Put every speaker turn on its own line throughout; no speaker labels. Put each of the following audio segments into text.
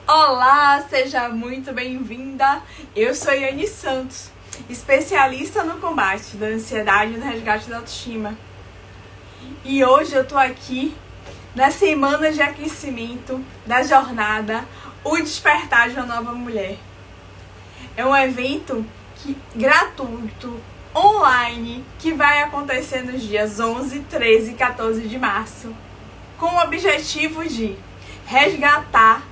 Olá, seja muito bem-vinda. Eu sou Yane Santos, especialista no combate da ansiedade e no resgate da autoestima. E hoje eu tô aqui na semana de aquecimento da jornada O Despertar de uma Nova Mulher. É um evento gratuito, online, que vai acontecer nos dias 11, 13 e 14 de março, com o objetivo de resgatar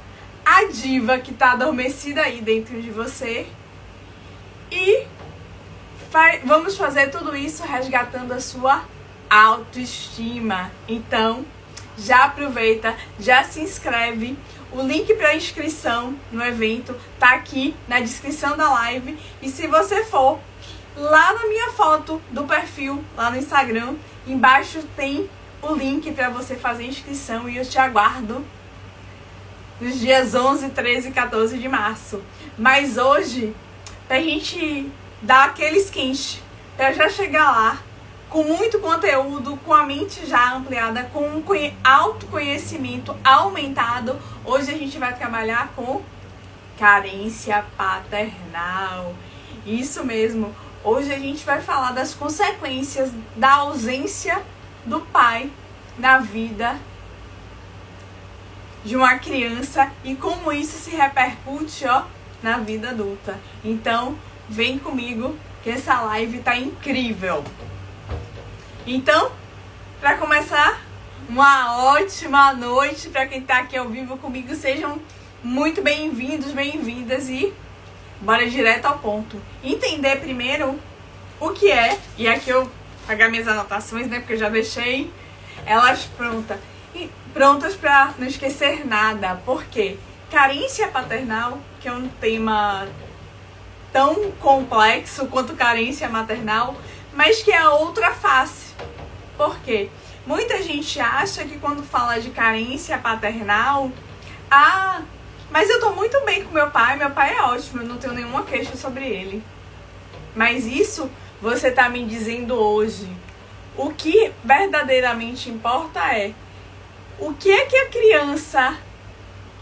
a diva que está adormecida aí dentro de você e vamos fazer tudo isso resgatando a sua autoestima. Então, já aproveita, já se inscreve. O link para inscrição no evento tá aqui na descrição da live. E se você for lá na minha foto do perfil, lá no Instagram, embaixo tem o link para você fazer inscrição e eu te aguardo nos dias 11, 13 e 14 de março. Mas hoje, pra gente dar aquele esquente, pra já chegar lá com muito conteúdo, com a mente já ampliada, com um autoconhecimento aumentado, hoje a gente vai trabalhar com carência paternal. Isso mesmo. Hoje a gente vai falar das consequências da ausência do pai na vida de uma criança e como isso se repercute, na vida adulta. Então, vem comigo que essa live tá incrível. Então, para começar, uma ótima noite para quem tá aqui ao vivo comigo. Sejam muito bem-vindos, bem-vindas e bora direto ao ponto. Entender primeiro o que é, e aqui eu vou pegar minhas anotações, né, porque eu já deixei elas prontas para não esquecer nada. Porque carência paternal, que é um tema tão complexo quanto carência maternal, mas que é a outra face. Por quê? Muita gente acha que quando fala de carência paternal, mas eu tô muito bem com meu pai é ótimo, eu não tenho nenhuma queixa sobre ele. Mas isso você tá me dizendo hoje. O que verdadeiramente importa é o que é que a criança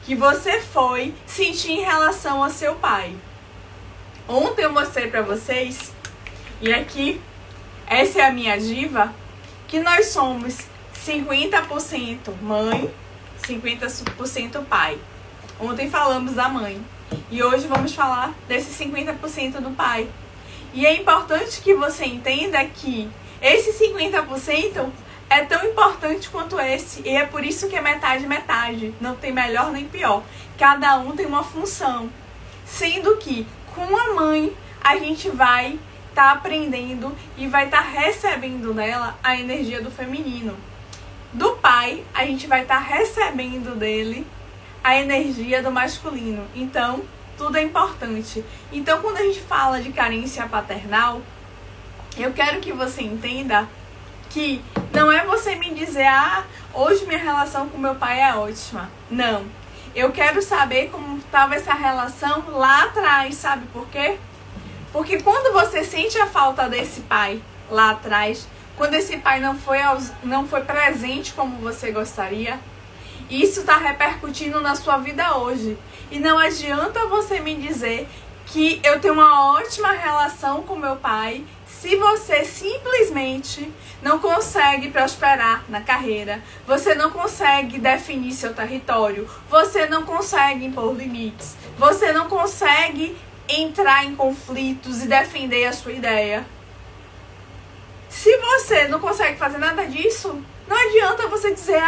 que você foi sentir em relação ao seu pai. Ontem eu mostrei pra vocês, e aqui, essa é a minha diva, que nós somos 50% mãe, 50% pai. Ontem falamos da mãe, e hoje vamos falar desse 50% do pai. E é importante que você entenda que esse 50% é tão importante quanto esse, e é por isso que é metade, não tem melhor nem pior. Cada um tem uma função, sendo que com a mãe a gente vai estar aprendendo e vai estar recebendo dela a energia do feminino. Do pai, a gente vai estar recebendo dele a energia do masculino. Então, tudo é importante. Então, quando a gente fala de carência paternal, eu quero que você entenda que não é você me dizer, hoje minha relação com meu pai é ótima. Não. Eu quero saber como estava essa relação lá atrás, sabe por quê? Porque quando você sente a falta desse pai lá atrás, quando esse pai não foi presente como você gostaria, isso está repercutindo na sua vida hoje. E não adianta você me dizer que eu tenho uma ótima relação com meu pai se você simplesmente não consegue prosperar na carreira, você não consegue definir seu território, você não consegue impor limites, você não consegue entrar em conflitos e defender a sua ideia. Se você não consegue fazer nada disso, não adianta você dizer,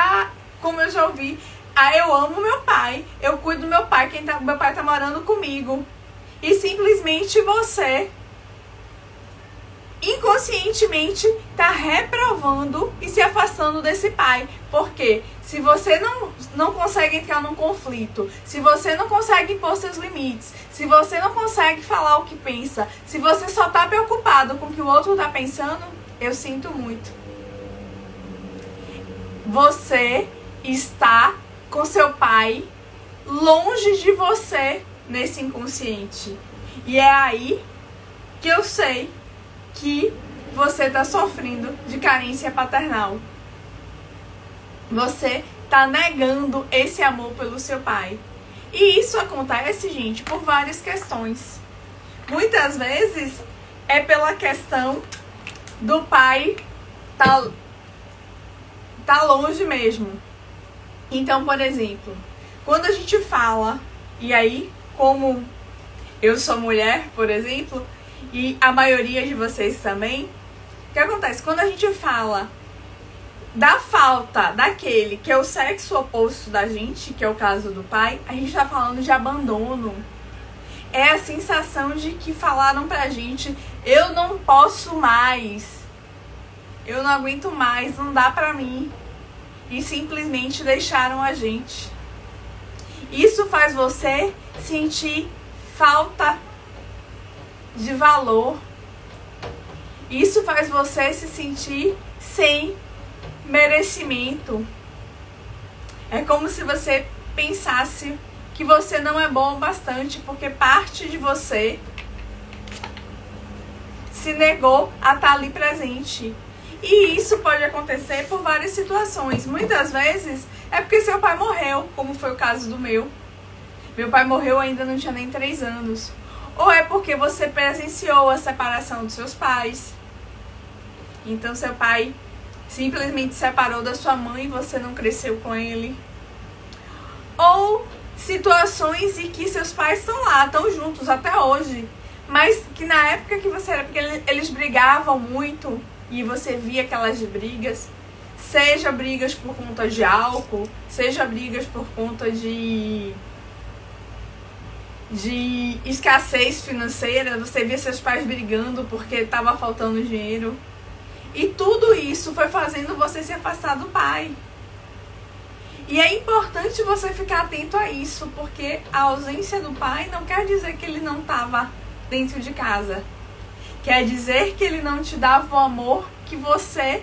como eu já ouvi, eu amo meu pai, eu cuido do meu pai, meu pai tá morando comigo. E simplesmente você inconscientemente tá reprovando e se afastando desse pai. Porque se você não consegue entrar num conflito, se você não consegue impor seus limites, se você não consegue falar o que pensa, se você só tá preocupado com o que o outro tá pensando, eu sinto muito. Você está com seu pai longe de você nesse inconsciente. E é aí que eu sei que você está sofrendo de carência paternal. Você está negando esse amor pelo seu pai. E isso acontece, gente, por várias questões. Muitas vezes é pela questão do pai tá longe mesmo. Então, por exemplo, quando a gente fala, e aí, como eu sou mulher, por exemplo, e a maioria de vocês também, o que acontece? Quando a gente fala da falta daquele que é o sexo oposto da gente, que é o caso do pai, a gente tá falando de abandono. É a sensação de que falaram pra gente, eu não posso mais, eu não aguento mais, não dá pra mim. E simplesmente deixaram a gente. Isso faz você sentir falta de valor. Isso faz você se sentir sem merecimento. É como se você pensasse que você não é bom o bastante, porque parte de você se negou a estar ali presente. E isso pode acontecer por várias situações. Muitas vezes é porque seu pai morreu, como foi o caso do meu. Meu pai morreu ainda não tinha nem 3 anos. Ou é porque você presenciou a separação dos seus pais. Então seu pai simplesmente separou da sua mãe e você não cresceu com ele. Ou situações em que seus pais estão lá, estão juntos até hoje. Mas que na época que você era, porque eles brigavam muito e você via aquelas brigas, seja brigas por conta de álcool, seja brigas por conta de escassez financeira, você via seus pais brigando porque estava faltando dinheiro. E tudo isso foi fazendo você se afastar do pai. E é importante você ficar atento a isso, porque a ausência do pai não quer dizer que ele não estava dentro de casa. Quer dizer que ele não te dava o amor que você,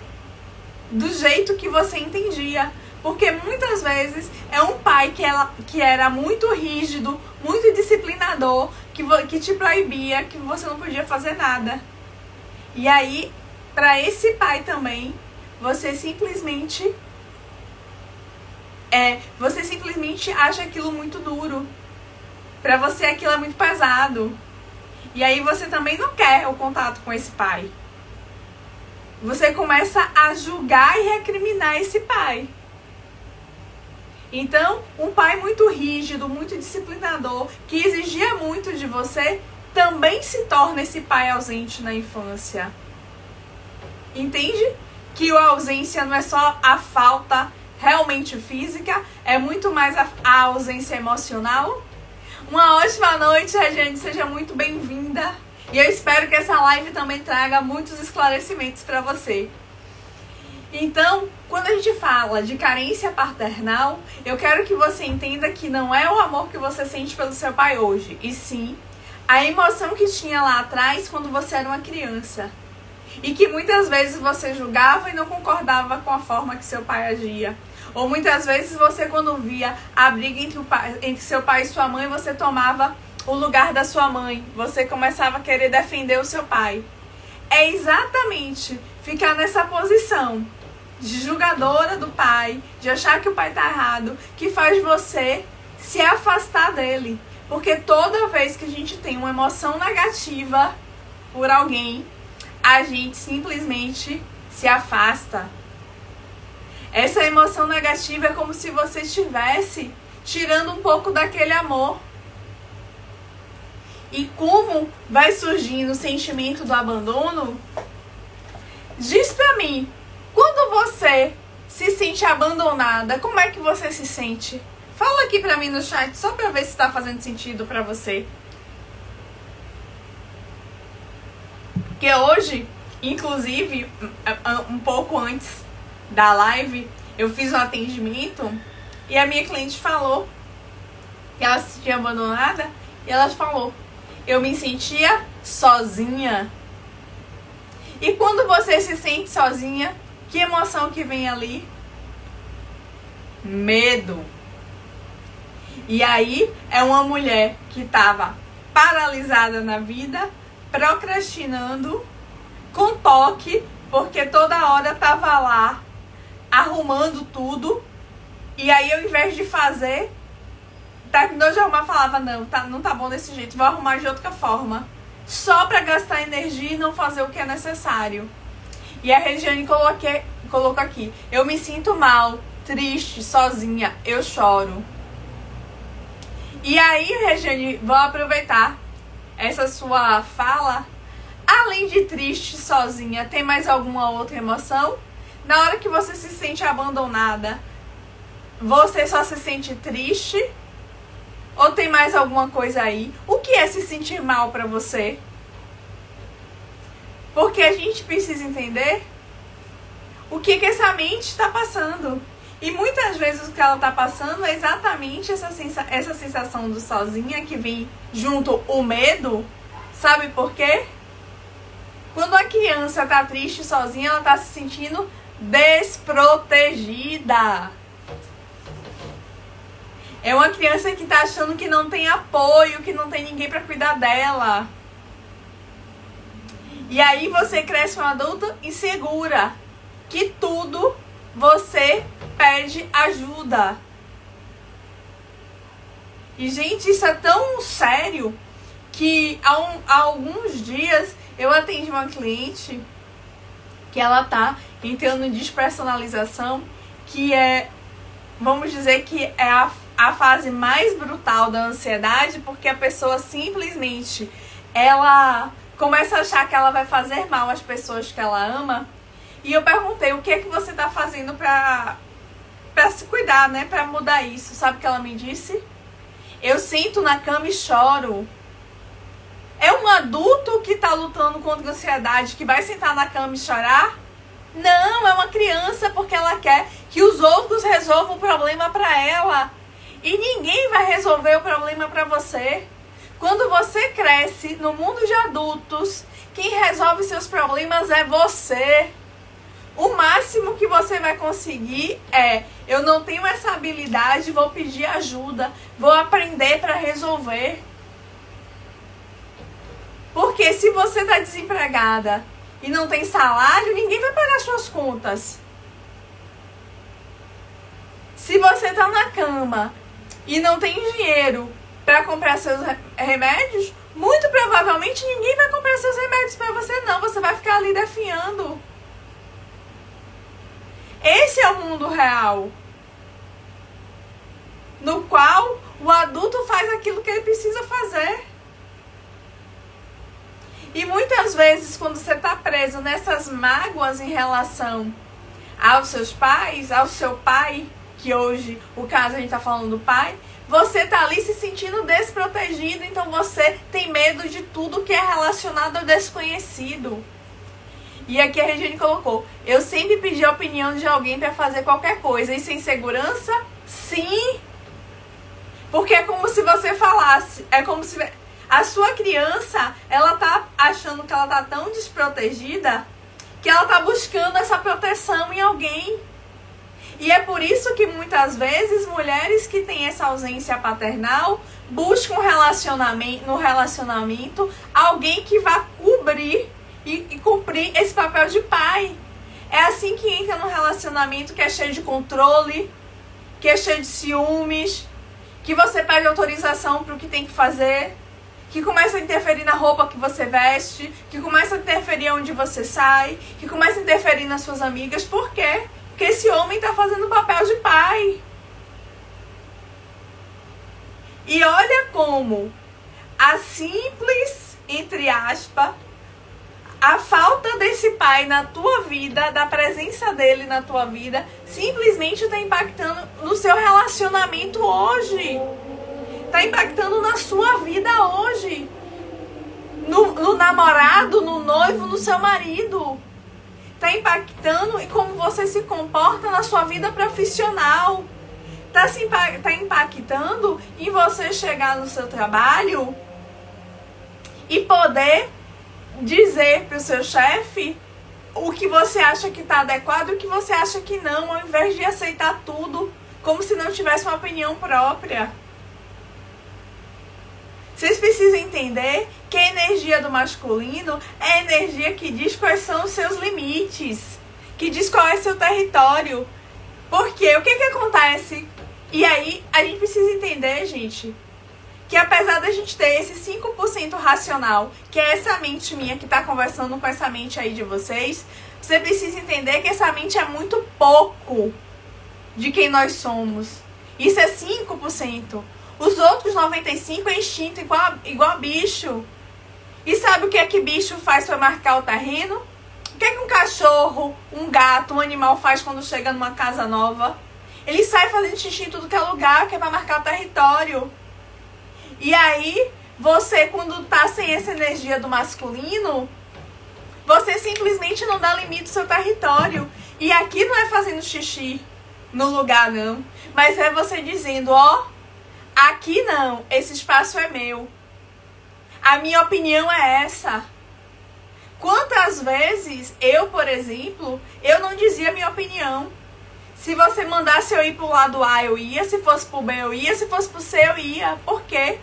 do jeito que você entendia. Porque muitas vezes é um pai que era muito rígido, muito disciplinador, que te proibia, que você não podia fazer nada. E aí, para esse pai também, você simplesmente acha aquilo muito duro. Pra você aquilo é muito pesado. E aí você também não quer o contato com esse pai. Você começa a julgar e recriminar esse pai. Então, um pai muito rígido, muito disciplinador, que exigia muito de você, também se torna esse pai ausente na infância. Entende? Que a ausência não é só a falta realmente física, é muito mais a ausência emocional. Uma ótima noite, Regiane, seja muito bem-vinda. E eu espero que essa live também traga muitos esclarecimentos para você. Então, quando a gente fala de carência paternal, eu quero que você entenda que não é o amor que você sente pelo seu pai hoje, e sim a emoção que tinha lá atrás quando você era uma criança. E que muitas vezes você julgava e não concordava com a forma que seu pai agia. Ou muitas vezes você, quando via a briga entre seu pai e sua mãe, você tomava o lugar da sua mãe. Você começava a querer defender o seu pai. É exatamente ficar nessa posição de julgadora do pai, de achar que o pai tá errado, que faz você se afastar dele. Porque toda vez que a gente tem uma emoção negativa por alguém, a gente simplesmente se afasta. Essa emoção negativa é como se você estivesse tirando um pouco daquele amor. E como vai surgindo o sentimento do abandono? Diz pra mim, quando você se sente abandonada, como é que você se sente? Fala aqui pra mim no chat, só pra ver se tá fazendo sentido pra você. Porque hoje, inclusive, um pouco antes da live, eu fiz um atendimento e a minha cliente falou que ela se sentia abandonada e ela falou, eu me sentia sozinha. E quando você se sente sozinha, que emoção que vem ali? Medo. E aí é uma mulher que estava paralisada na vida, procrastinando, com toque, porque toda hora estava lá arrumando tudo. E aí, ao invés de fazer, terminou de arrumar, falava, não tá bom desse jeito, vou arrumar de outra forma. Só pra gastar energia e não fazer o que é necessário. E a Regiane colocou aqui, eu me sinto mal, triste, sozinha, eu choro. E aí, Regiane, vou aproveitar essa sua fala. Além de triste, sozinha, tem mais alguma outra emoção? Na hora que você se sente abandonada, você só se sente triste? Ou tem mais alguma coisa aí? O que é se sentir mal pra você? Porque a gente precisa entender o que essa mente está passando. E muitas vezes o que ela está passando é exatamente essa sensação do sozinha, que vem junto o medo. Sabe por quê? Quando a criança está triste sozinha, ela está se sentindo desprotegida. É uma criança que está achando que não tem apoio, que não tem ninguém para cuidar dela. E aí você cresce um adulto insegura, que tudo você pede ajuda. E, gente, isso é tão sério que há alguns dias eu atendi uma cliente que ela tá entrando em despersonalização, que é, vamos dizer que é a fase mais brutal da ansiedade, porque a pessoa simplesmente, ela começa a achar que ela vai fazer mal às pessoas que ela ama. E eu perguntei, o que é que você tá fazendo pra se cuidar, né? Pra mudar isso. Sabe o que ela me disse? Eu sento na cama e choro. É um adulto que tá lutando contra a ansiedade que vai sentar na cama e chorar? Não, é uma criança, porque ela quer que os outros resolvam o problema pra ela. E ninguém vai resolver o problema pra você. Quando você cresce no mundo de adultos, quem resolve seus problemas é você. O máximo que você vai conseguir é, eu não tenho essa habilidade, vou pedir ajuda, vou aprender para resolver. Porque se você está desempregada e não tem salário, ninguém vai pagar suas contas. Se você está na cama e não tem dinheiro para comprar seus remédios, muito provavelmente ninguém vai comprar seus remédios para você, não. Você vai ficar ali definhando. Esse é o mundo real, no qual o adulto faz aquilo que ele precisa fazer. E muitas vezes, quando você está preso nessas mágoas em relação aos seus pais, ao seu pai, que hoje, o caso a gente está falando do pai, você está ali se sentindo desprotegido, então você tem medo de tudo que é relacionado ao desconhecido. E aqui a Regiane colocou, eu sempre pedi a opinião de alguém para fazer qualquer coisa. Isso é insegurança? Sim. Porque é como se você falasse, é como se a sua criança, ela tá achando que ela tá tão desprotegida que ela tá buscando essa proteção em alguém. E é por isso que muitas vezes mulheres que têm essa ausência paternal buscam no relacionamento alguém que vá cobrir e cumprir esse papel de pai. É assim que entra num relacionamento que é cheio de controle, que é cheio de ciúmes, que você pede autorização para o que tem que fazer, que começa a interferir na roupa que você veste, que começa a interferir onde você sai, que começa a interferir nas suas amigas. Por quê? Porque esse homem está fazendo o papel de pai. E olha como a simples, entre aspas, a falta desse pai na tua vida, da presença dele na tua vida, simplesmente está impactando no seu relacionamento hoje. Está impactando na sua vida hoje. No namorado, no noivo, no seu marido. Está impactando em como você se comporta na sua vida profissional. Está impactando em você chegar no seu trabalho e poder dizer para o seu chefe o que você acha que está adequado e o que você acha que não, ao invés de aceitar tudo como se não tivesse uma opinião própria. Vocês precisam entender que a energia do masculino é a energia que diz quais são os seus limites, que diz qual é seu território. Porque o que acontece E aí, a gente precisa entender, gente, que apesar da gente ter esse 5% racional, que é essa mente minha que tá conversando com essa mente aí de vocês, você precisa entender que essa mente é muito pouco de quem nós somos. Isso é 5%. Os outros 95% é instinto, igual bicho. E sabe o que é que bicho faz para marcar o terreno? O que é que um cachorro, um gato, um animal faz quando chega numa casa nova? Ele sai fazendo xixi em tudo que é lugar, que é para marcar o território. E aí, você, quando tá sem essa energia do masculino, você simplesmente não dá limite ao seu território. E aqui não é fazendo xixi no lugar, não. Mas é você dizendo, ó, aqui não, esse espaço é meu. A minha opinião é essa. Quantas vezes eu, por exemplo, eu não dizia a minha opinião. Se você mandasse eu ir pro lado A, eu ia. Se fosse pro B, eu ia. Se fosse pro C, eu ia. Por quê?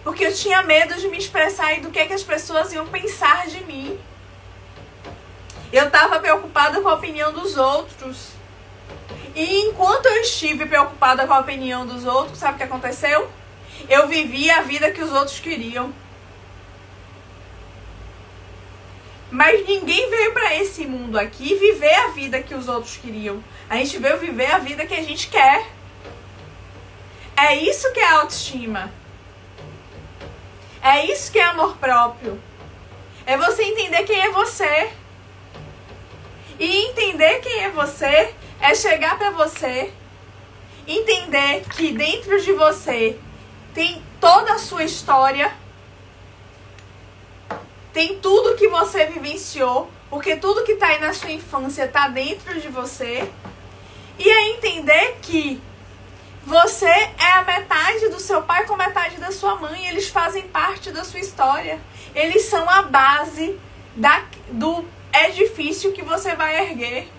Porque eu tinha medo de me expressar e do que as pessoas iam pensar de mim. Eu estava preocupada com a opinião dos outros. E enquanto eu estive preocupada com a opinião dos outros, sabe o que aconteceu? Eu vivia a vida que os outros queriam. Mas ninguém veio para esse mundo aqui viver a vida que os outros queriam. A gente veio viver a vida que a gente quer. É isso que é autoestima. É isso que é amor próprio. É você entender quem é você. E entender quem é você é chegar para você, entender que dentro de você tem toda a sua história, tem tudo que você vivenciou, porque tudo que tá aí na sua infância tá dentro de você. E é entender que você é a metade do seu pai com metade da sua mãe. Eles fazem parte da sua história. Eles são a base do edifício que você vai erguer.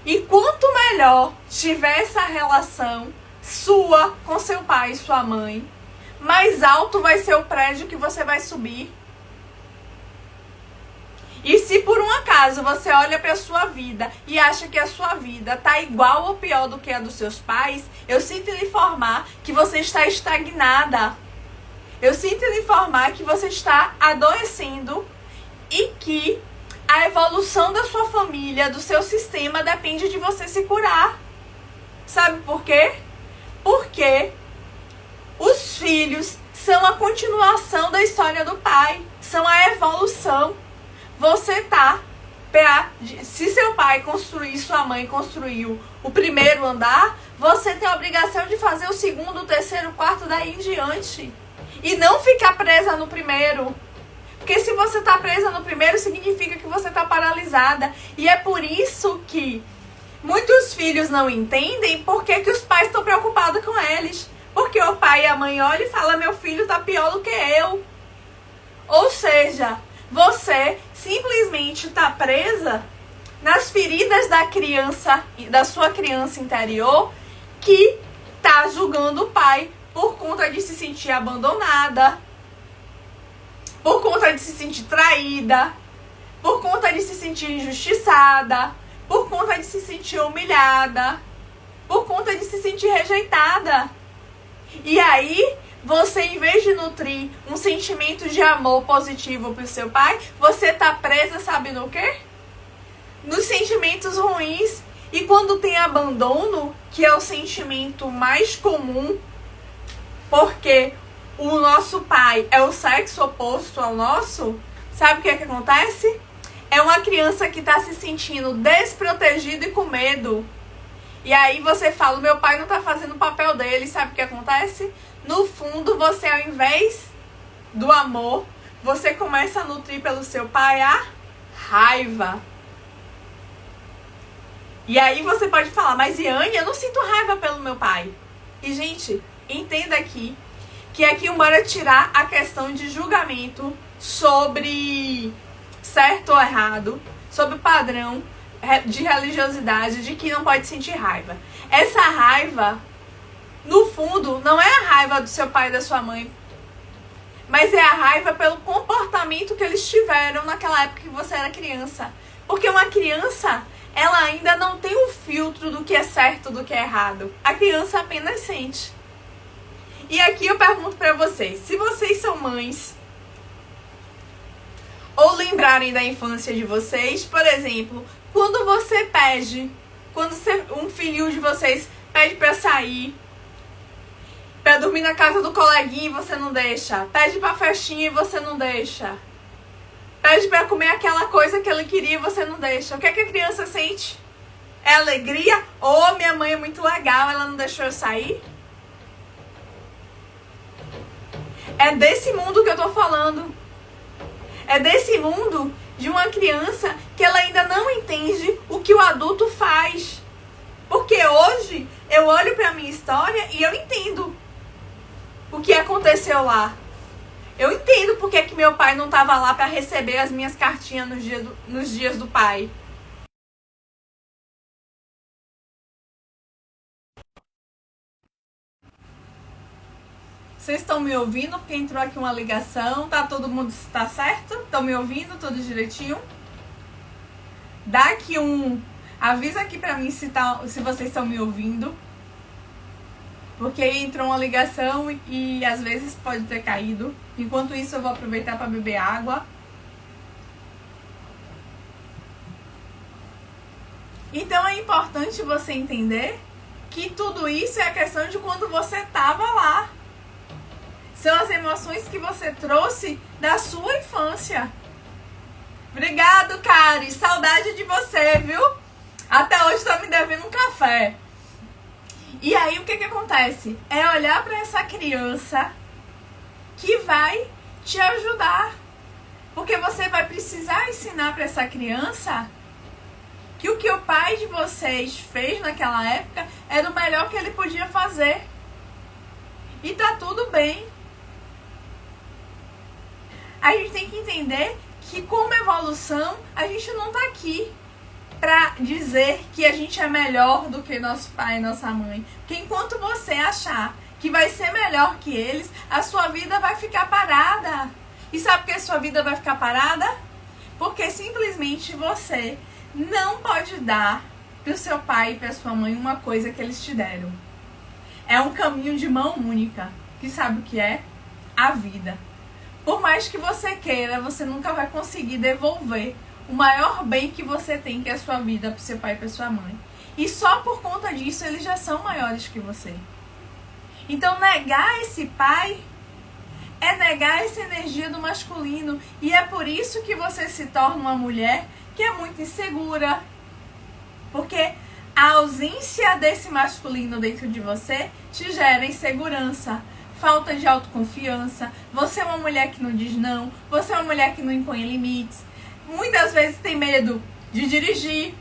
E quanto melhor tiver essa relação sua com seu pai e sua mãe, mais alto vai ser o prédio que você vai subir. E se por um acaso você olha para a sua vida e acha que a sua vida tá igual ou pior do que a dos seus pais, eu sinto lhe informar que você está estagnada. Eu sinto lhe informar que você está adoecendo e que a evolução da sua família, do seu sistema, depende de você se curar. Sabe por quê? Porque os filhos são a continuação da história do pai, são a evolução. Você tá, se seu pai construiu, sua mãe construiu o primeiro andar, você tem a obrigação de fazer o segundo, o terceiro, o quarto, daí em diante. E não ficar presa no primeiro. Porque se você tá presa no primeiro, significa que você tá paralisada. E é por isso que muitos filhos não entendem por que os pais estão preocupados com eles. Porque o pai e a mãe olham e falam, meu filho tá pior do que eu. Ou seja, você simplesmente está presa nas feridas da criança, da sua criança interior, que está julgando o pai por conta de se sentir abandonada, por conta de se sentir traída, por conta de se sentir injustiçada, por conta de se sentir humilhada, por conta de se sentir rejeitada. E aí, você, em vez de nutrir um sentimento de amor positivo pro seu pai, você tá presa, sabe no quê? Nos sentimentos ruins. E quando tem abandono, que é o sentimento mais comum, porque o nosso pai é o sexo oposto ao nosso, sabe o que é que acontece? É uma criança que tá se sentindo desprotegida e com medo. E aí você fala, meu pai não tá fazendo o papel dele, sabe o que acontece? No fundo, você, ao invés do amor, você começa a nutrir pelo seu pai a raiva. E aí você pode falar, mas Iane, eu não sinto raiva pelo meu pai. E, gente, entenda aqui, que aqui bora tirar a questão de julgamento sobre certo ou errado, sobre padrão de religiosidade, de que não pode sentir raiva. Essa raiva, no fundo, não é a raiva do seu pai e da sua mãe, mas é a raiva pelo comportamento que eles tiveram naquela época que você era criança. Porque uma criança, ela ainda não tem um filtro do que é certo, do que é errado. A criança apenas sente. E aqui eu pergunto pra vocês, se vocês são mães, ou lembrarem da infância de vocês, por exemplo, quando você pede, quando um filhinho de vocês pede pra sair, pra dormir na casa do coleguinha e você não deixa, pede pra festinha e você não deixa, pede pra comer aquela coisa que ele queria e você não deixa, o que é que a criança sente? É alegria? Ou minha mãe é muito legal, ela não deixou eu sair? É desse mundo que eu tô falando. É desse mundo de uma criança que ela ainda não entende o que o adulto faz. Porque hoje eu olho pra minha história e eu entendo o que aconteceu lá. Eu entendo porque é que meu pai não estava lá para receber as minhas cartinhas nos dias do pai. Vocês estão me ouvindo? Porque entrou aqui uma ligação. Tá todo mundo, tá certo? Estão me ouvindo? Tudo direitinho? Dá aqui avisa aqui pra mim se vocês estão me ouvindo. Porque entrou uma ligação e às vezes pode ter caído. Enquanto isso eu vou aproveitar para beber água. Então é importante você entender que tudo isso é a questão de quando você estava lá. São as emoções que você trouxe da sua infância. Obrigado, Cari. Saudade de você, viu? Até hoje tá me devendo um café. E aí o que acontece? É olhar para essa criança que vai te ajudar. Porque você vai precisar ensinar para essa criança que o que o pai de vocês fez naquela época era o melhor que ele podia fazer. E tá tudo bem. A gente tem que entender que como evolução, a gente não tá aqui pra dizer que a gente é melhor do que nosso pai e nossa mãe. Porque enquanto você achar que vai ser melhor que eles, a sua vida vai ficar parada. E sabe por que a sua vida vai ficar parada? Porque simplesmente você não pode dar pro seu pai e pra sua mãe uma coisa que eles te deram. É um caminho de mão única. Que sabe o que é? A vida. Por mais que você queira, você nunca vai conseguir devolver o maior bem que você tem, que é a sua vida, pro seu pai e pra sua mãe. E só por conta disso, eles já são maiores que você. Então, negar esse pai é negar essa energia do masculino. E é por isso que você se torna uma mulher que é muito insegura. Porque a ausência desse masculino dentro de você te gera insegurança, falta de autoconfiança. Você é uma mulher que não diz não. Você é uma mulher que não impõe limites. Muitas vezes tem medo de dirigir,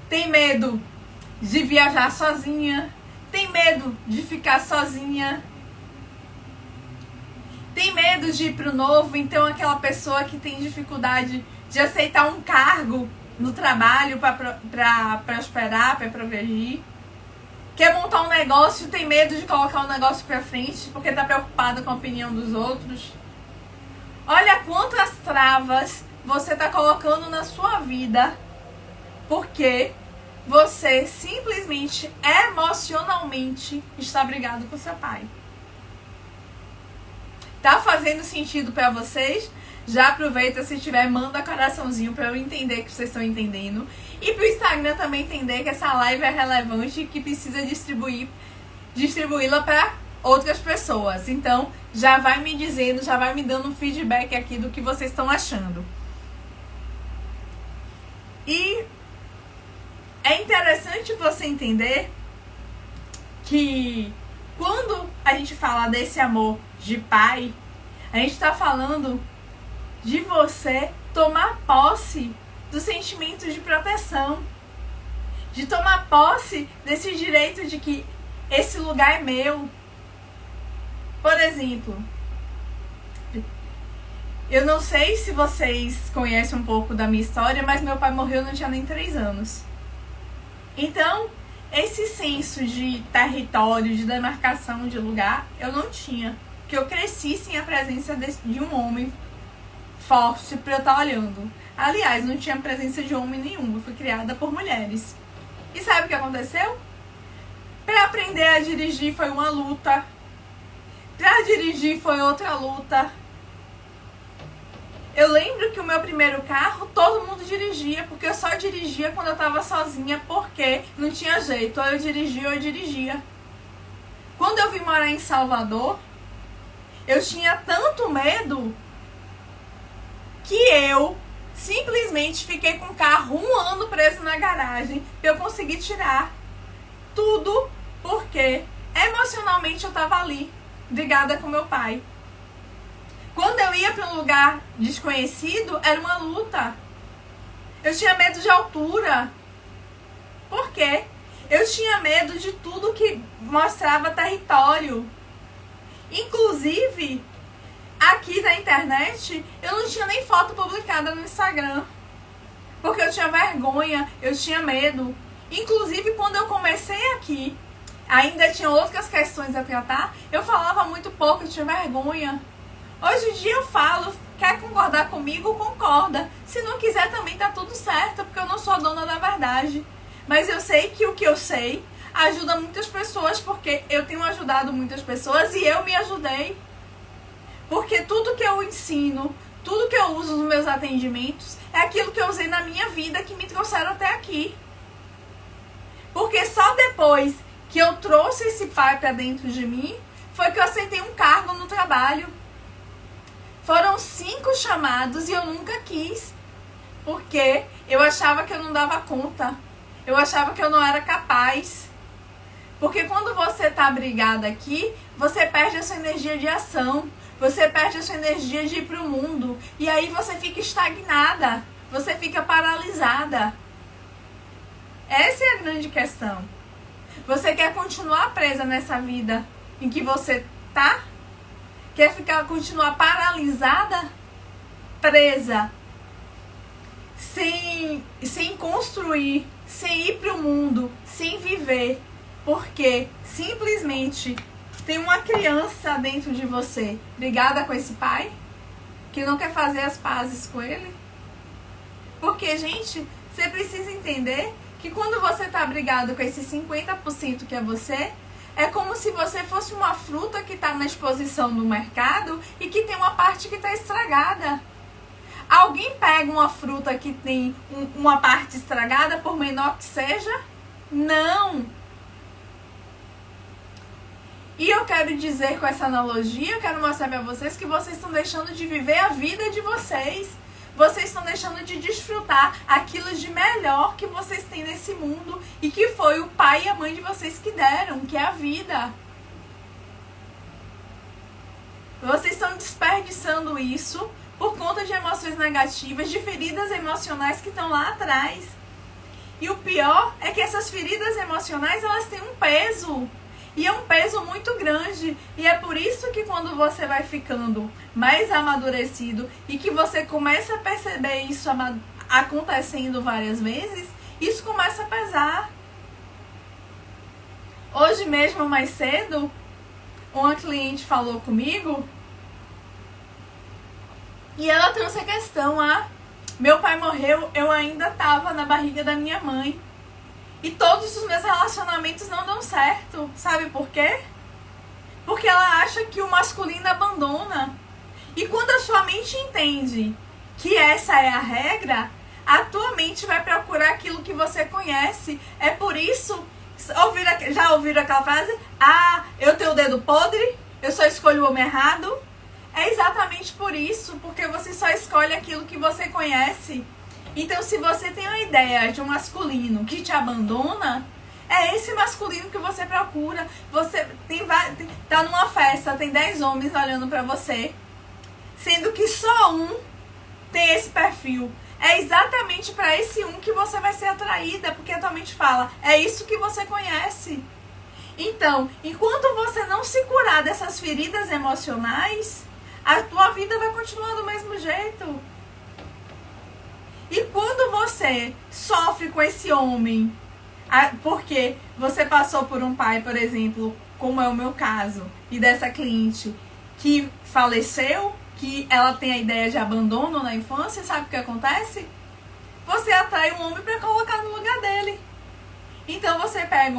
tem medo de viajar sozinha, tem medo de ficar sozinha, tem medo de ir pro novo. Então aquela pessoa que tem dificuldade de aceitar um cargo no trabalho para prosperar, para progredir, quer montar um negócio, tem medo de colocar o negócio pra frente porque tá preocupada com a opinião dos outros. Olha quantas travas você está colocando na sua vida porque você simplesmente emocionalmente está brigado com seu pai. Tá fazendo sentido para vocês? Já aproveita, se tiver, manda coraçãozinho para eu entender que vocês estão entendendo. E pro Instagram também entender que essa live é relevante e que precisa distribuí-la para outras pessoas. Então, já vai me dizendo, já vai me dando um feedback aqui do que vocês estão achando. E é interessante você entender que quando a gente fala desse amor de pai, a gente está falando de você tomar posse do sentimento de proteção, de tomar posse desse direito de que esse lugar é meu. Por exemplo, eu não sei se vocês conhecem um pouco da minha história, mas meu pai morreu não tinha nem 3 anos. Então, esse senso de território, de demarcação de lugar, eu não tinha. Porque eu cresci sem a presença de um homem forte pra eu estar olhando. Aliás, não tinha presença de homem nenhum. Eu fui criada por mulheres. E sabe o que aconteceu? Para aprender a dirigir foi uma luta. Para dirigir foi outra luta. Eu lembro que o meu primeiro carro, todo mundo dirigia, porque eu só dirigia quando eu tava sozinha, porque não tinha jeito, ou eu dirigia. Quando eu vim morar em Salvador, eu tinha tanto medo que eu simplesmente fiquei com o carro 1 ano preso na garagem pra eu conseguir tirar tudo, porque emocionalmente eu tava ali, brigada com meu pai. Quando eu ia para um lugar desconhecido, era uma luta. Eu tinha medo de altura. Por quê? Eu tinha medo de tudo que mostrava território. Inclusive, aqui na internet, eu não tinha nem foto publicada no Instagram. Porque eu tinha vergonha, eu tinha medo. Inclusive, quando eu comecei aqui, ainda tinha outras questões a tratar, eu falava muito pouco, eu tinha vergonha. Hoje em dia eu falo, quer concordar comigo, concorda. Se não quiser também tá tudo certo, porque eu não sou a dona da verdade. Mas eu sei que o que eu sei ajuda muitas pessoas, porque eu tenho ajudado muitas pessoas e eu me ajudei. Porque tudo que eu ensino, tudo que eu uso nos meus atendimentos, é aquilo que eu usei na minha vida que me trouxeram até aqui. Porque só depois que eu trouxe esse pai pra dentro de mim, foi que eu aceitei um cargo no trabalho. Foram 5 chamados e eu nunca quis. Porque eu achava que eu não dava conta. Eu achava que eu não era capaz. Porque quando você tá brigada aqui, você perde a sua energia de ação. Você perde a sua energia de ir pro mundo. E aí você fica estagnada. Você fica paralisada. Essa é a grande questão. Você quer continuar presa nessa vida em que você tá? Quer continuar paralisada? Presa. Sem construir, sem ir pro mundo, sem viver. Porque simplesmente tem uma criança dentro de você brigada com esse pai, que não quer fazer as pazes com ele. Porque, gente, você precisa entender que quando você tá brigado com esse 50% que é você, é como se você fosse uma fruta que está na exposição no mercado e que tem uma parte que está estragada. Alguém pega uma fruta que tem uma parte estragada, por menor que seja? Não! E eu quero dizer com essa analogia, eu quero mostrar para vocês que vocês estão deixando de viver a vida de vocês. Vocês estão deixando de desfrutar aquilo de melhor que vocês têm nesse mundo e que foi o pai e a mãe de vocês que deram, que é a vida. Vocês estão desperdiçando isso por conta de emoções negativas, de feridas emocionais que estão lá atrás. E o pior é que essas feridas emocionais, elas têm um peso. E é um peso muito grande. E é por isso que quando você vai ficando mais amadurecido e que você começa a perceber isso acontecendo várias vezes, isso começa a pesar. Hoje mesmo, mais cedo, uma cliente falou comigo e ela trouxe a questão, meu pai morreu, eu ainda estava na barriga da minha mãe. E todos os meus relacionamentos não dão certo. Sabe por quê? Porque ela acha que o masculino abandona. E quando a sua mente entende que essa é a regra, a tua mente vai procurar aquilo que você conhece. É por isso, já ouviram aquela frase? Eu tenho o dedo podre, eu só escolho o homem errado. É exatamente por isso, porque você só escolhe aquilo que você conhece. Então, se você tem uma ideia de um masculino que te abandona, é esse masculino que você procura. Você tá numa festa, tem 10 homens olhando pra você, sendo que só um tem esse perfil. É exatamente pra esse um que você vai ser atraída, porque a tua mente fala, é isso que você conhece. Então, enquanto você não se curar dessas feridas emocionais, a tua vida vai continuar do mesmo jeito. E quando você sofre com esse homem, porque você passou por um pai, por exemplo, como é o meu caso, e dessa cliente que faleceu, que ela tem a ideia de abandono na infância, sabe o que acontece? Você atrai um homem para colocar no lugar dele. Então você pega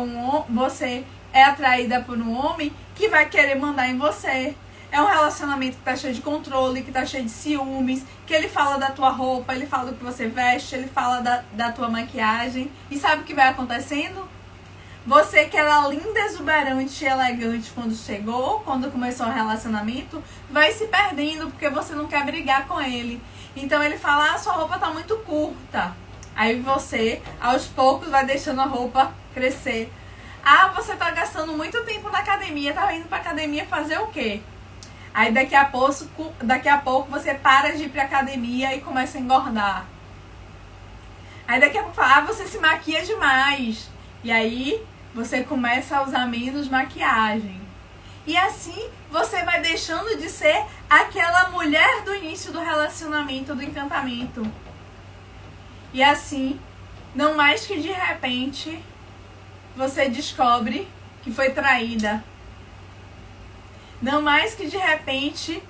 você é atraída por um homem que vai querer mandar em você. É um relacionamento que tá cheio de controle, que tá cheio de ciúmes, que ele fala da tua roupa, ele fala do que você veste, ele fala da tua maquiagem. E sabe o que vai acontecendo? Você que era linda, exuberante e elegante quando chegou, quando começou o relacionamento, vai se perdendo porque você não quer brigar com ele. Então ele fala, sua roupa tá muito curta. Aí você, aos poucos, vai deixando a roupa crescer. Você tá gastando muito tempo na academia, tá indo pra academia fazer o quê? Aí daqui a pouco você para de ir pra academia e começa a engordar. Aí daqui a pouco você se maquia demais. E aí você começa a usar menos maquiagem. E assim você vai deixando de ser aquela mulher do início do relacionamento, do encantamento. E assim, não mais que de repente, você descobre que foi traída. Não mais que de repente,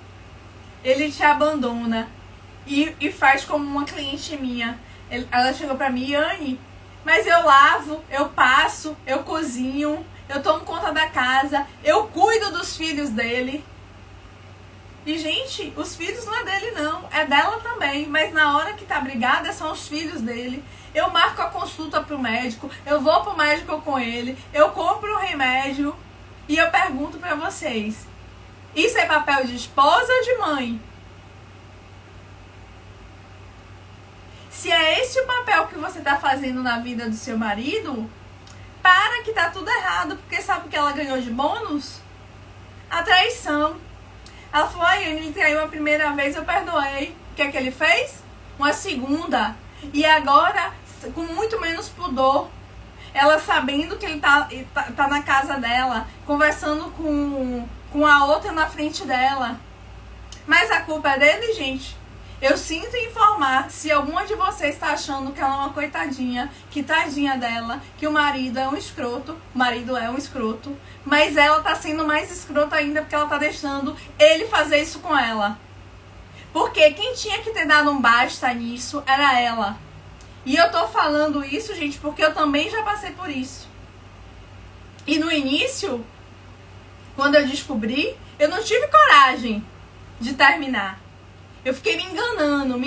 ele te abandona. E faz como uma cliente minha. Ela chegou pra mim, Anne, mas eu lavo, eu passo, eu cozinho, eu tomo conta da casa, eu cuido dos filhos dele. E, gente, os filhos não é dele não, é dela também. Mas na hora que tá brigada, são os filhos dele. Eu marco a consulta pro médico, eu vou pro médico com ele, eu compro o remédio. E eu pergunto pra vocês, isso é papel de esposa ou de mãe? Se é esse o papel que você tá fazendo na vida do seu marido, para que tá tudo errado. Porque sabe o que ela ganhou de bônus? A traição. Ela falou, ele traiu a primeira vez, eu perdoei. O que é que ele fez? Uma segunda. E agora, com muito menos pudor. Ela sabendo que ele tá na casa dela, conversando com a outra na frente dela. Mas a culpa é dele, gente. Eu sinto informar, se alguma de vocês está achando que ela é uma coitadinha, que tadinha dela, que o marido é um escroto, o marido é um escroto, mas ela tá sendo mais escrota ainda porque ela tá deixando ele fazer isso com ela. Porque quem tinha que ter dado um basta nisso era ela. E eu tô falando isso, gente, porque eu também já passei por isso. E no início, quando eu descobri, eu não tive coragem de terminar. Eu fiquei me enganando.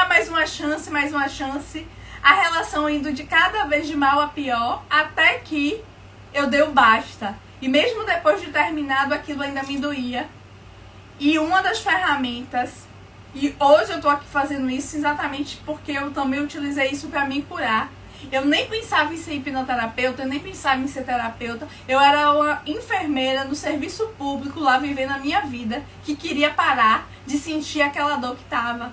Mais uma chance, mais uma chance. A relação indo de cada vez de mal a pior, até que eu dei o basta. E mesmo depois de terminado, aquilo ainda me doía. E uma das ferramentas, e hoje eu tô aqui fazendo isso exatamente porque eu também utilizei isso pra me curar. Eu nem pensava em ser hipnoterapeuta, eu nem pensava em ser terapeuta. Eu era uma enfermeira no serviço público lá vivendo a minha vida, que queria parar de sentir aquela dor que tava.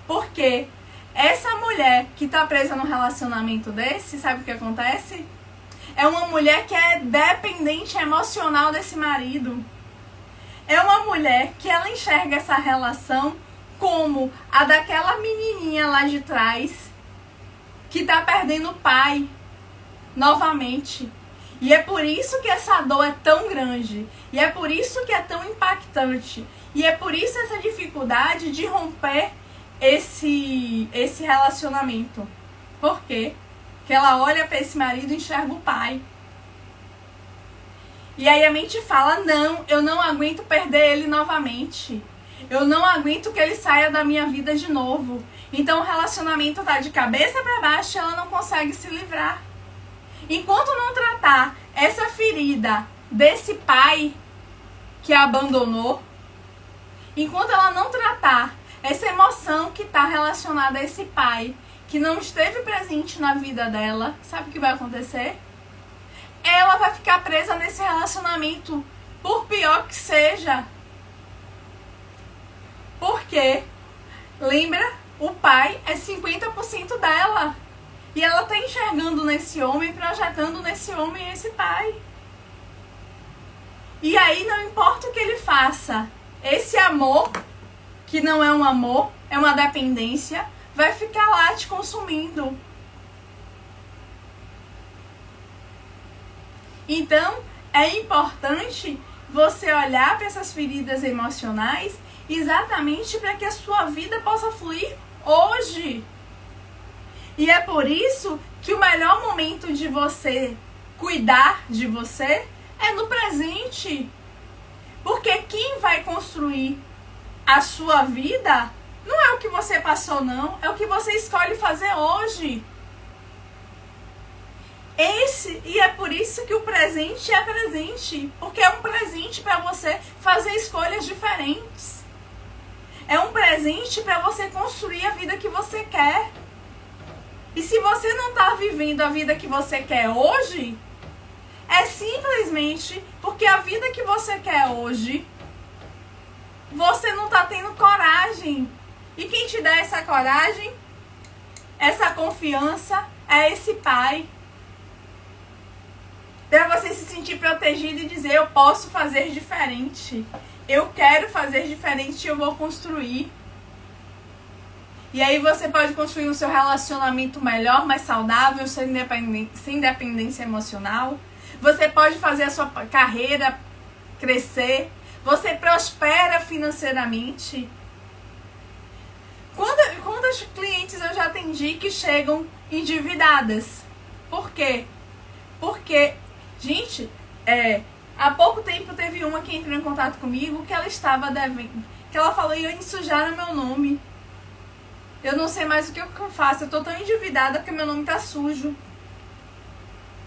Porque essa mulher que tá presa num relacionamento desse, sabe o que acontece? É uma mulher que é dependente emocional desse marido. É uma mulher que ela enxerga essa relação como a daquela menininha lá de trás, que tá perdendo o pai novamente. E é por isso que essa dor é tão grande. E é por isso que é tão impactante. E é por isso essa dificuldade de romper esse relacionamento. Por quê? Porque ela olha para esse marido e enxerga o pai. E aí a mente fala, não, eu não aguento perder ele novamente. Eu não aguento que ele saia da minha vida de novo. Então o relacionamento tá de cabeça para baixo e ela não consegue se livrar. Enquanto não tratar essa ferida desse pai que a abandonou, enquanto ela não tratar essa emoção que está relacionada a esse pai que não esteve presente na vida dela, sabe o que vai acontecer? Ela vai ficar presa nesse relacionamento, por pior que seja. Porque, lembra, o pai é 50% dela. E ela tá enxergando nesse homem, projetando nesse homem esse pai. E aí não importa o que ele faça, esse amor, que não é um amor, é uma dependência, vai ficar lá te consumindo. Então, é importante você olhar para essas feridas emocionais exatamente para que a sua vida possa fluir hoje. E é por isso que o melhor momento de você cuidar de você é no presente. Porque quem vai construir a sua vida não é o que você passou, não. É o que você escolhe fazer hoje. E é por isso que o presente é presente. Porque é um presente para você fazer escolhas diferentes. É um presente para você construir a vida que você quer. E se você não está vivendo a vida que você quer hoje, é simplesmente porque a vida que você quer hoje, você não está tendo coragem. E quem te dá essa coragem, essa confiança, é esse pai. Para você se sentir protegido e dizer, eu posso fazer diferente. Eu quero fazer diferente e eu vou construir. E aí você pode construir um seu relacionamento melhor, mais saudável, sem dependência emocional. Você pode fazer a sua carreira crescer. Você prospera financeiramente. Quantas clientes eu já atendi que chegam endividadas? Por quê? Porque, gente, há pouco tempo teve uma que entrou em contato comigo que ela estava devendo. Que ela falou, Iane, sujaram meu nome. Eu não sei mais o que eu faço. Eu tô tão endividada porque meu nome tá sujo.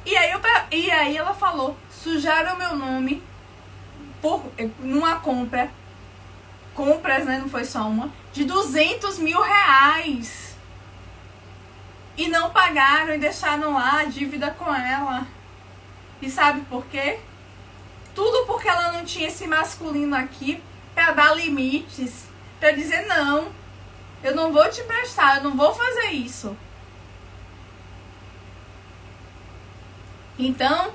E aí ela falou, sujaram meu nome numa compras, né, não foi só uma, de 200 mil reais. E não pagaram e deixaram lá a dívida com ela. E sabe por quê? Tudo porque ela não tinha esse masculino aqui pra dar limites, pra dizer não, eu não vou te prestar, eu não vou fazer isso. Então,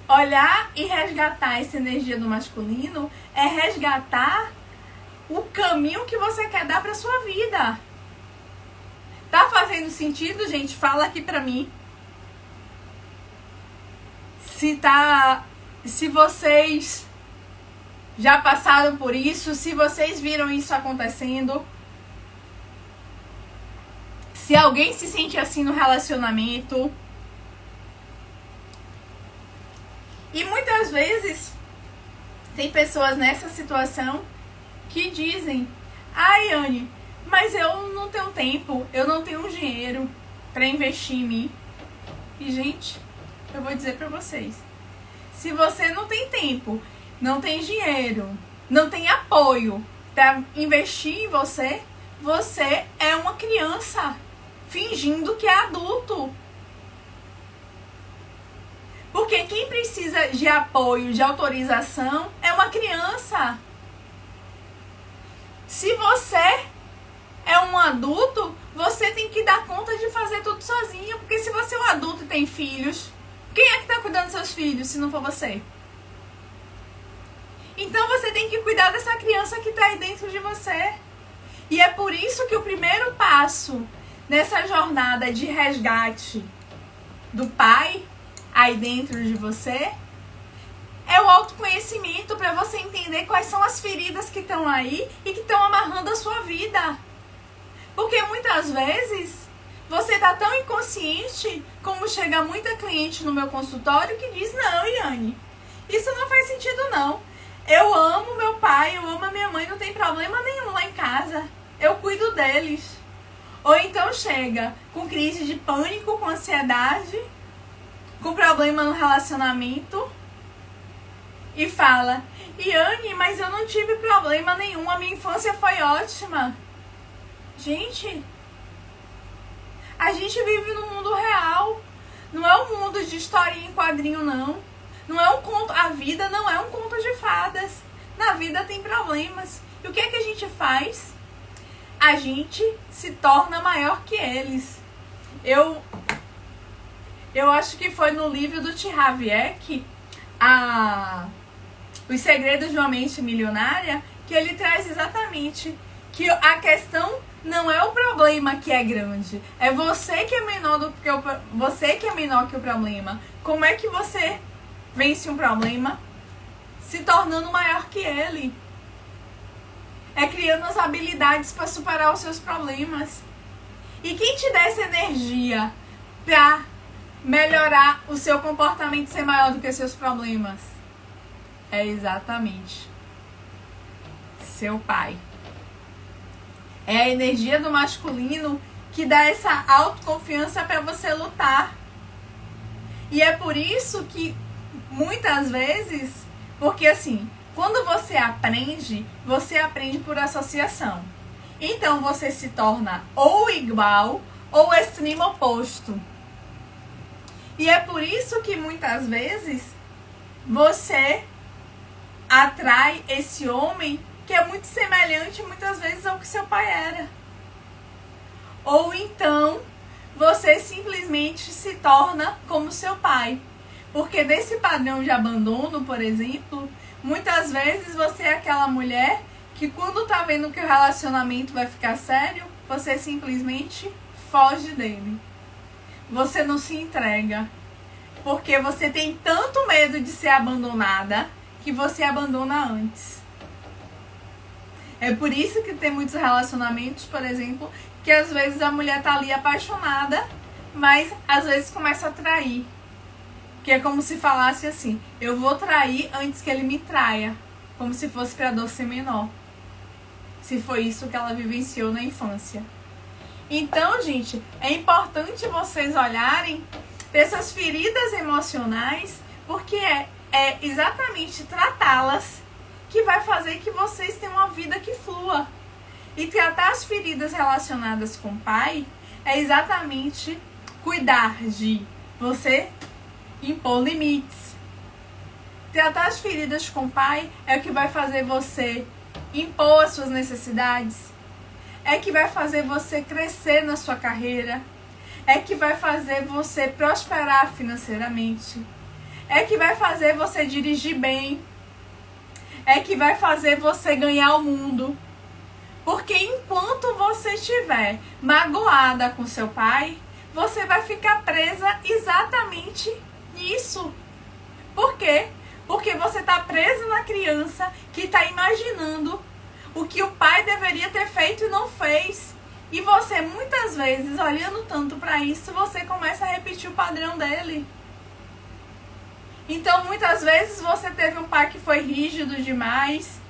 olhar e resgatar essa energia do masculino é resgatar o caminho que você quer dar para sua vida. Tá fazendo sentido, gente? Fala aqui pra mim. Se vocês já passaram por isso, se vocês viram isso acontecendo. Se alguém se sente assim no relacionamento. E muitas vezes tem pessoas nessa situação que dizem, ai, Anne, mas eu não tenho tempo, eu não tenho dinheiro para investir em mim. E, gente, eu vou dizer para vocês, se você não tem tempo, não tem dinheiro, não tem apoio para investir em você, você é uma criança fingindo que é adulto. Porque quem precisa de apoio, de autorização, é uma criança. Se você é um adulto, você tem que dar conta de fazer tudo sozinho. Porque se você é um adulto e tem filhos, quem é que está cuidando dos seus filhos, se não for você? Então você tem que cuidar dessa criança que está aí dentro de você. E é por isso que o primeiro passo nessa jornada de resgate do pai aí dentro de você é o autoconhecimento, para você entender quais são as feridas que estão aí e que estão amarrando a sua vida. Porque muitas vezes você está tão inconsciente, como chega muita cliente no meu consultório que diz, não, Iane, isso não faz sentido não. Eu amo meu pai, eu amo a minha mãe, não tem problema nenhum lá em casa. Eu cuido deles. Ou então chega com crise de pânico, com ansiedade, com problema no relacionamento e fala, Iane, mas eu não tive problema nenhum, a minha infância foi ótima. Gente, a gente vive no mundo real, não é um mundo de historinha em quadrinho, não. Não é um conto, a vida não é um conto de fadas. Na vida tem problemas. E o que é que a gente faz? A gente se torna maior que eles. Eu acho que foi no livro do T. Harv Eker, Os Segredos de uma Mente Milionária, que ele traz exatamente que a questão não é o problema que é grande, é você que é menor que o problema. Como é que você vence um problema? se tornando maior que ele. É criando as habilidades para superar os seus problemas. E quem te dá essa energia para melhorar o seu comportamento, ser maior do que seus problemas? É exatamente seu pai. É a energia do masculino que dá essa autoconfiança para você lutar. E é por isso que muitas vezes, porque assim, quando você aprende por associação. Então você se torna ou igual ou extremo oposto. E é por isso que muitas vezes você atrai esse homem que é muito semelhante muitas vezes ao que seu pai era. Ou então você simplesmente se torna como seu pai. Porque desse padrão de abandono, por exemplo, muitas vezes você é aquela mulher que quando tá vendo que o relacionamento vai ficar sério, você simplesmente foge dele. Você não se entrega. Porque você tem tanto medo de ser abandonada que você abandona antes. É por isso que tem muitos relacionamentos, por exemplo, que às vezes a mulher tá ali apaixonada, mas às vezes começa a trair. Que é como se falasse assim, eu vou trair antes que ele me traia. Como se fosse para a dor ser menor. Se foi isso que ela vivenciou na infância. Então, gente, é importante vocês olharem essas feridas emocionais, porque é exatamente tratá-las que vai fazer que vocês tenham uma vida que flua. E tratar as feridas relacionadas com o pai é exatamente cuidar de você impor limites. Tratar as feridas com o pai é o que vai fazer você impor as suas necessidades. É que vai fazer você crescer na sua carreira. É que vai fazer você prosperar financeiramente. É que vai fazer você dirigir bem. É que vai fazer você ganhar o mundo. Porque enquanto você estiver magoada com seu pai, você vai ficar presa exatamente nisso. Por quê? Porque você está preso na criança que está imaginando o que o pai deveria ter feito e não fez. E você, muitas vezes, olhando tanto para isso, você começa a repetir o padrão dele. Então, muitas vezes, você teve um pai que foi rígido demais,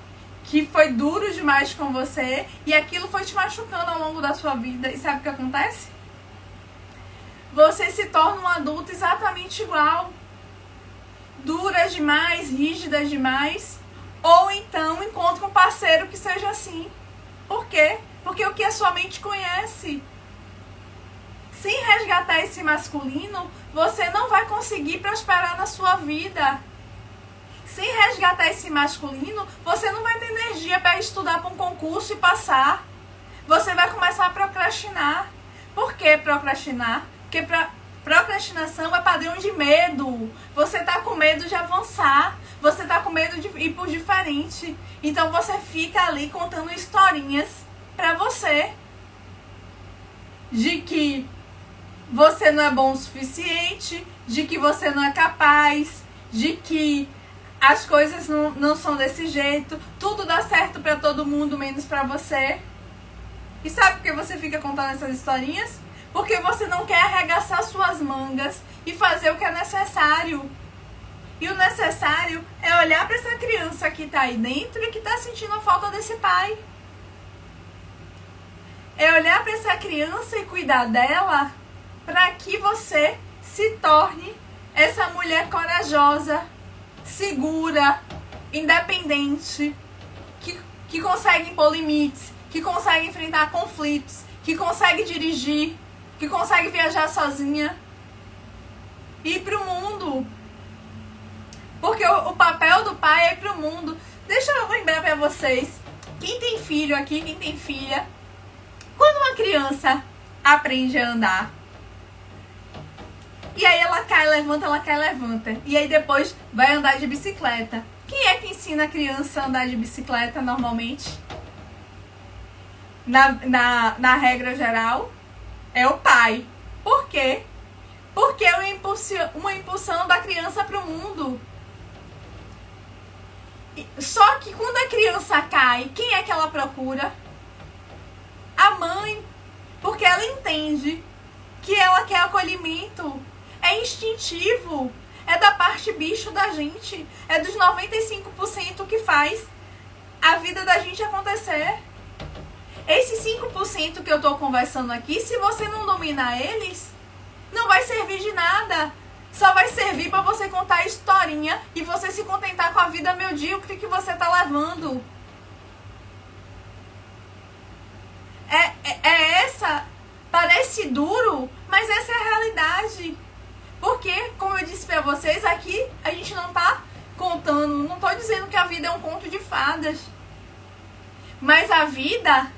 que foi duro demais com você, e aquilo foi te machucando ao longo da sua vida. E sabe o que acontece? Você se torna um adulto exatamente igual. Dura demais, rígida demais. Ou então encontra um parceiro que seja assim. Por quê? Porque o que a sua mente conhece. Sem resgatar esse masculino, você não vai conseguir prosperar na sua vida. Sem resgatar esse masculino, você não vai ter energia para estudar para um concurso e passar. Você vai começar a procrastinar. Por que procrastinar? Porque procrastinação é padrão de medo. Você tá com medo de avançar. Você tá com medo de ir por diferente. Então você fica ali contando historinhas pra você. De que você não é bom o suficiente. De que você não é capaz. De que as coisas não são desse jeito. Tudo dá certo pra todo mundo, menos pra você. E sabe por que você fica contando essas historinhas? Porque você não quer arregaçar suas mangas e fazer o que é necessário. E o necessário é olhar para essa criança que está aí dentro e que está sentindo a falta desse pai. É olhar para essa criança e cuidar dela para que você se torne essa mulher corajosa, segura, independente, que consegue impor limites, que consegue enfrentar conflitos, que consegue dirigir, que consegue viajar sozinha, ir pro mundo. Porque o papel do pai é ir pro mundo. Deixa eu lembrar pra vocês, quem tem filho aqui, quem tem filha, quando uma criança aprende a andar, e aí ela cai, levanta, e aí depois vai andar de bicicleta. Quem é que ensina a criança a andar de bicicleta normalmente? Na regra geral, é o pai. Por quê? Porque é uma impulsão da criança para o mundo. Só que quando a criança cai, quem é que ela procura? A mãe. Porque ela entende que ela quer acolhimento. É instintivo. É da parte bicho da gente. É dos 95% que faz a vida da gente acontecer. Esses 5% que eu tô conversando aqui, se você não dominar eles, não vai servir de nada. Só vai servir para você contar a historinha e você se contentar com a vida medíocre que você tá levando. Essa, parece duro, mas essa é a realidade. Porque, como eu disse pra vocês, aqui a gente não tá contando, não tô dizendo que a vida é um conto de fadas. Mas a vida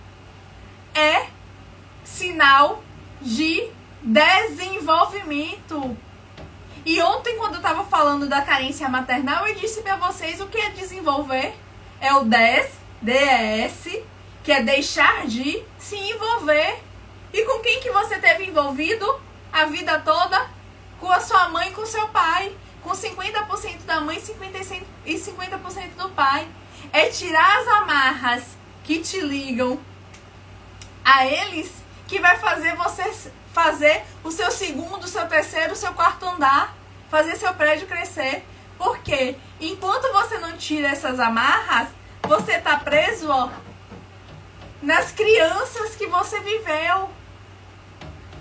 é sinal de desenvolvimento. E ontem, quando eu tava falando da carência maternal, eu disse pra vocês o que é desenvolver. É o DES, que é deixar de se envolver. E com quem que você teve envolvido a vida toda? Com a sua mãe e com o seu pai. Com 50% da mãe e 50% do pai. É tirar as amarras que te ligam a eles que vai fazer você fazer o seu segundo, o seu terceiro, o seu quarto andar. Fazer seu prédio crescer. Porque enquanto você não tira essas amarras, você tá preso, ó, nas crianças que você viveu.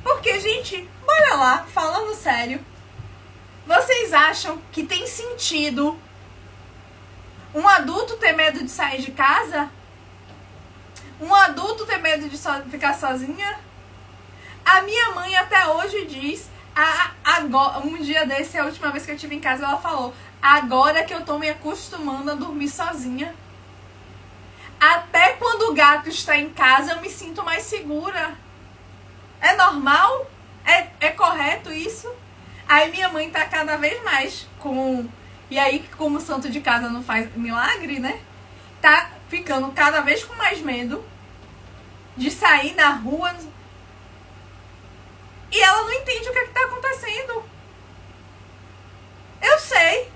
Porque, gente, bora lá, falando sério. Vocês acham que tem sentido um adulto ter medo de sair de casa? Um adulto ter medo de ficar sozinha? A minha mãe até hoje diz, agora, um dia desse, a última vez que eu estive em casa, ela falou, agora que eu tô me acostumando a dormir sozinha. Até quando o gato está em casa, eu me sinto mais segura. É normal? É correto isso? Aí minha mãe tá cada vez mais com... E aí, como o santo de casa não faz milagre, né? Tá ficando cada vez com mais medo de sair na rua. E ela não entende o que tá acontecendo. Eu sei.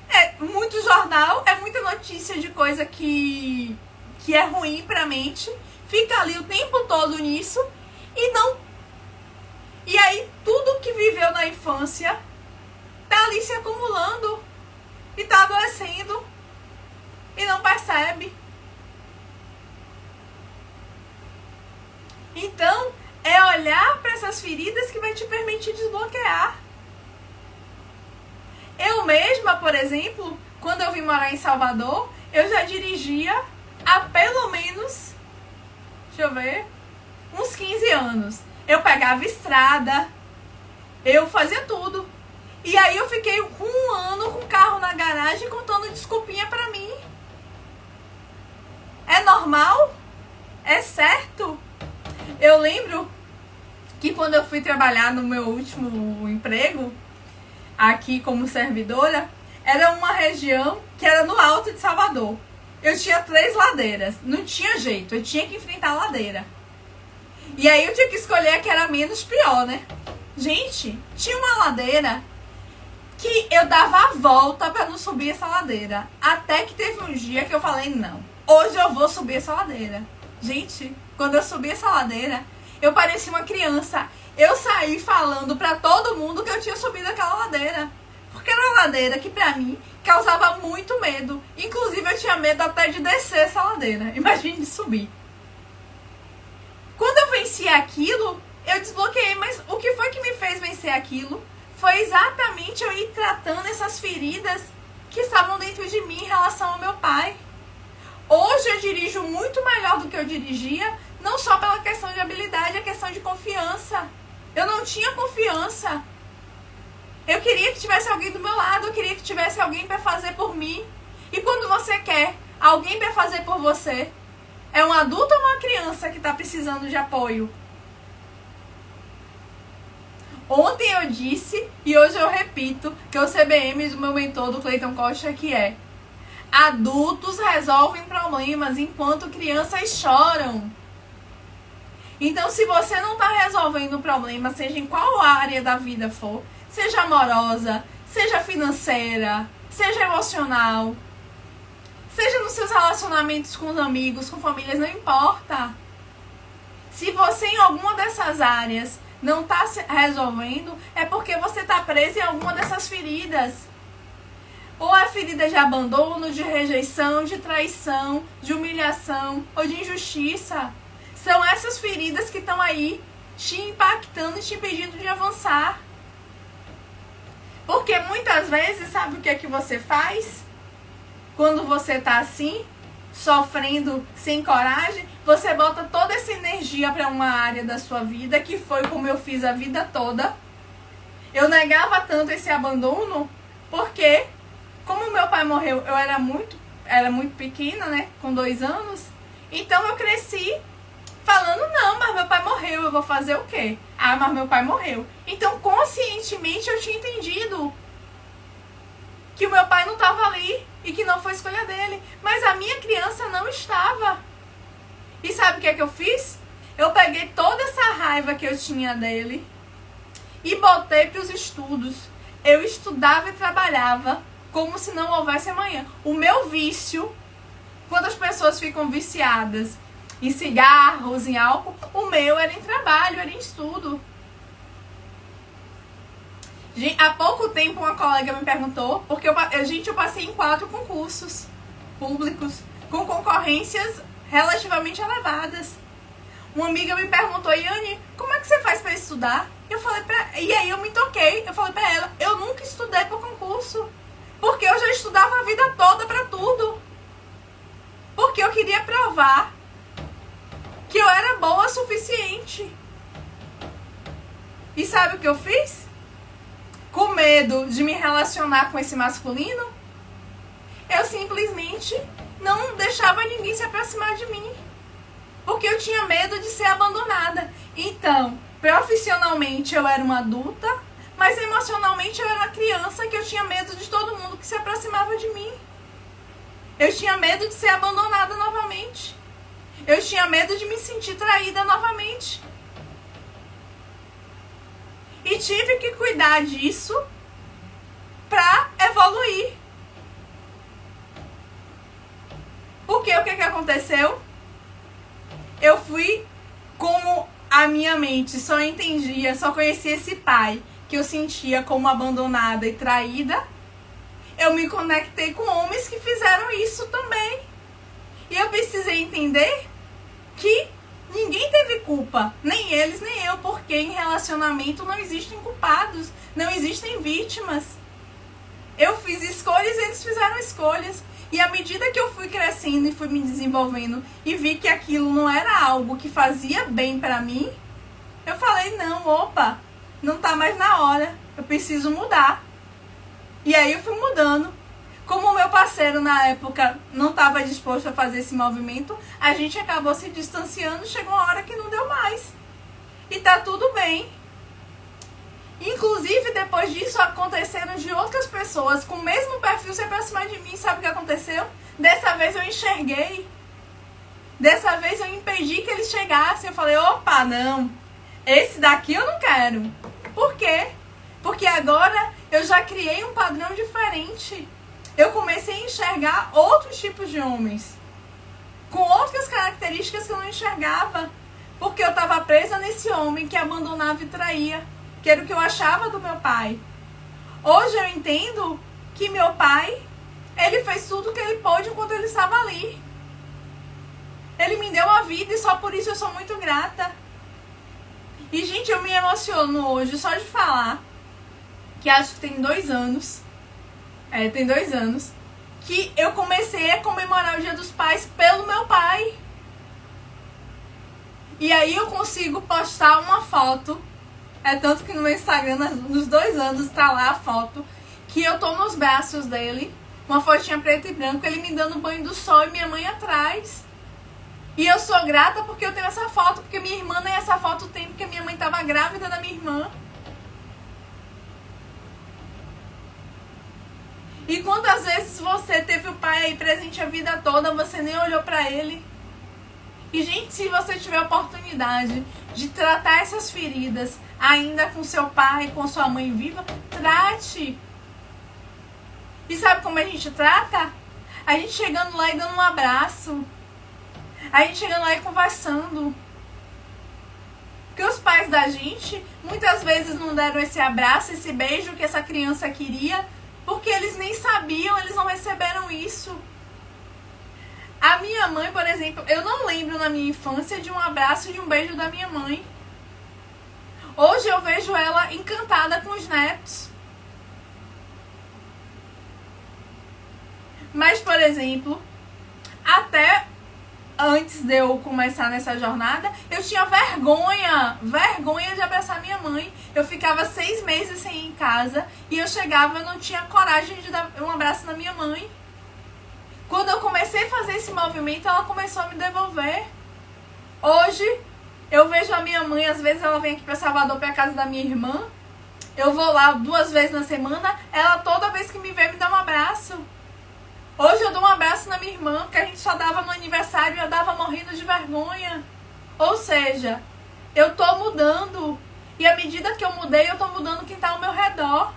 É muito jornal, é muita notícia de coisa que é ruim pra mente. Fica ali o tempo todo nisso e não... E aí tudo que viveu na infância tá ali se acumulando e tá adoecendo e não percebe. Então, é olhar para essas feridas que vai te permitir desbloquear. Eu mesma, por exemplo, quando eu vim morar em Salvador, eu já dirigia há pelo menos, deixa eu ver, uns 15 anos. Eu pegava estrada, eu fazia tudo. E aí eu fiquei um ano com o carro na garagem contando desculpinha pra mim. É normal? É certo? Eu lembro que quando eu fui trabalhar no meu último emprego, aqui como servidora, era uma região que era no alto de Salvador. Eu tinha 3 ladeiras, não tinha jeito, eu tinha que enfrentar a ladeira. E aí eu tinha que escolher a que era menos pior, né? Gente, tinha uma ladeira que eu dava a volta pra não subir essa ladeira. Até que teve um dia que eu falei, não, hoje eu vou subir essa ladeira. Gente, quando eu subi essa ladeira, eu parecia uma criança. Eu saí falando pra todo mundo que eu tinha subido aquela ladeira. Porque era uma ladeira que pra mim causava muito medo. Inclusive eu tinha medo até de descer essa ladeira. Imagine de subir. Quando eu venci aquilo, eu desbloqueei. Mas o que foi que me fez vencer aquilo? Foi exatamente eu ir tratando essas feridas que estavam dentro de mim em relação ao meu pai. Hoje eu dirijo muito melhor do que eu dirigia, não só pela questão de habilidade, a questão de confiança. Eu não tinha confiança. Eu queria que tivesse alguém do meu lado, eu queria que tivesse alguém para fazer por mim. E quando você quer alguém para fazer por você, é um adulto ou uma criança que está precisando de apoio? Ontem eu disse, e hoje eu repito, que o CBM do meu mentor, do Cleiton Costa, que é: adultos resolvem problemas enquanto crianças choram. Então, se você não está resolvendo o problema, seja em qual área da vida for, seja amorosa, seja financeira, seja emocional, Seja nos seus relacionamentos com os amigos, com famílias, não importa. Se você em alguma dessas áreas não está resolvendo, é porque você está preso em alguma dessas feridas. Ou é ferida de abandono, de rejeição, de traição, de humilhação ou de injustiça. São essas feridas que estão aí te impactando e te impedindo de avançar. Porque muitas vezes, sabe o que é que você faz? Quando você está assim, sofrendo, sem coragem, você bota toda essa energia para uma área da sua vida, que foi como eu fiz a vida toda. Eu negava tanto esse abandono, porque como meu pai morreu, eu era muito pequena, né? Com 2 anos. Então eu cresci falando, não, mas meu pai morreu, eu vou fazer o quê? Ah, mas meu pai morreu. Então, conscientemente, eu tinha entendido que o meu pai não estava ali e que não foi escolha dele. Mas a minha criança não estava. E sabe o que é que eu fiz? Eu peguei toda essa raiva que eu tinha dele e botei para os estudos. Eu estudava e trabalhava como se não houvesse amanhã. O meu vício, quando as pessoas ficam viciadas em cigarros, em álcool, o meu era em trabalho, era em estudo. Há pouco tempo uma colega me perguntou, porque eu passei em 4 concursos públicos, com concorrências relativamente elevadas. Uma amiga me perguntou, Yane, como é que você faz para estudar? E aí eu me toquei, eu falei para ela, eu nunca estudei para concurso, porque eu já estudava a vida toda para tudo. Porque eu queria provar que eu era boa o suficiente. E sabe o que eu fiz? Com medo de me relacionar com esse masculino, eu simplesmente não deixava ninguém se aproximar de mim. Porque eu tinha medo de ser abandonada. Então, profissionalmente eu era uma adulta, mas emocionalmente eu era uma criança que eu tinha medo de todo mundo que se aproximava de mim. Eu tinha medo de ser abandonada novamente. Eu tinha medo de me sentir traída novamente. E tive que cuidar disso pra evoluir. Porque o que aconteceu? Eu fui, como a minha mente só entendia, só conhecia esse pai que eu sentia como abandonada e traída, eu me conectei com homens que fizeram isso também. E eu precisei entender que ninguém teve culpa, nem eles, nem eu, porque em relacionamento não existem culpados, não existem vítimas. Eu fiz escolhas e eles fizeram escolhas. E à medida que eu fui crescendo e fui me desenvolvendo e vi que aquilo não era algo que fazia bem pra mim, eu falei, não, opa, não tá mais na hora, eu preciso mudar. E aí eu fui mudando. Como o meu parceiro na época não estava disposto a fazer esse movimento, a gente acabou se distanciando, chegou uma hora que não deu mais. E tá tudo bem. Inclusive, depois disso, aconteceram de outras pessoas com o mesmo perfil se aproximar de mim. Sabe o que aconteceu? Dessa vez eu enxerguei. Dessa vez eu impedi que eles chegassem. Eu falei, opa, não. Esse daqui eu não quero. Por quê? Porque agora eu já criei um padrão diferente. Eu comecei a enxergar outros tipos de homens. Com outras características que eu não enxergava. Porque eu estava presa nesse homem que abandonava e traía. Que era o que eu achava do meu pai. Hoje eu entendo que meu pai, ele fez tudo o que ele pôde enquanto ele estava ali. Ele me deu a vida e só por isso eu sou muito grata. E, gente, eu me emociono hoje só de falar que acho que tem 2 anos. Tem 2 anos. Que eu comecei a comemorar o Dia dos Pais pelo meu pai. E aí eu consigo postar uma foto. Tanto que no meu Instagram, nos 2 anos, tá lá a foto. Que eu tô nos braços dele. Uma fotinha preto e branco. Ele me dando banho do sol e minha mãe atrás. E eu sou grata porque eu tenho essa foto. Porque minha irmã nem essa foto tem. Porque minha mãe tava grávida da minha irmã. E quantas vezes você teve o pai aí presente a vida toda, você nem olhou pra ele? E, gente, se você tiver a oportunidade de tratar essas feridas ainda com seu pai, com sua mãe viva, trate. E sabe como a gente trata? A gente chegando lá e dando um abraço. A gente chegando lá e conversando. Porque os pais da gente muitas vezes não deram esse abraço, esse beijo que essa criança queria, porque eles nem sabiam, eles não receberam isso. A minha mãe, por exemplo, eu não lembro na minha infância de um abraço e de um beijo da minha mãe. Hoje eu vejo ela encantada com os netos. Mas, por exemplo, até antes de eu começar nessa jornada, eu tinha vergonha de abraçar minha mãe. Eu ficava 6 meses sem ir em casa e eu chegava e não tinha coragem de dar um abraço na minha mãe. Quando eu comecei a fazer esse movimento, ela começou a me devolver. Hoje, eu vejo a minha mãe, às vezes ela vem aqui para Salvador, para casa da minha irmã. Eu vou lá 2 vezes na semana, ela toda vez que me vê me dá um abraço. Hoje eu dou um abraço na minha irmã, que a gente só dava no aniversário e eu dava morrendo de vergonha. Ou seja, eu tô mudando. E à medida que eu mudei, eu tô mudando quem tá ao meu redor.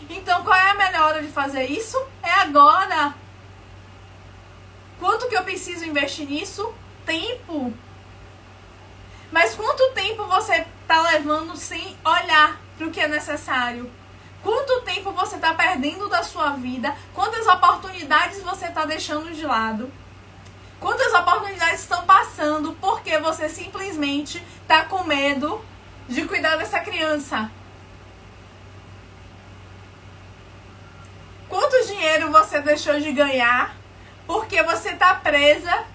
Então, qual é a melhor hora de fazer isso? É agora. Quanto que eu preciso investir nisso? Tempo. Mas quanto tempo você tá levando sem olhar para o que é necessário? Quanto tempo você está perdendo da sua vida? Quantas oportunidades você está deixando de lado? Quantas oportunidades estão passando porque você simplesmente está com medo de cuidar dessa criança? Quanto dinheiro você deixou de ganhar porque você está presa,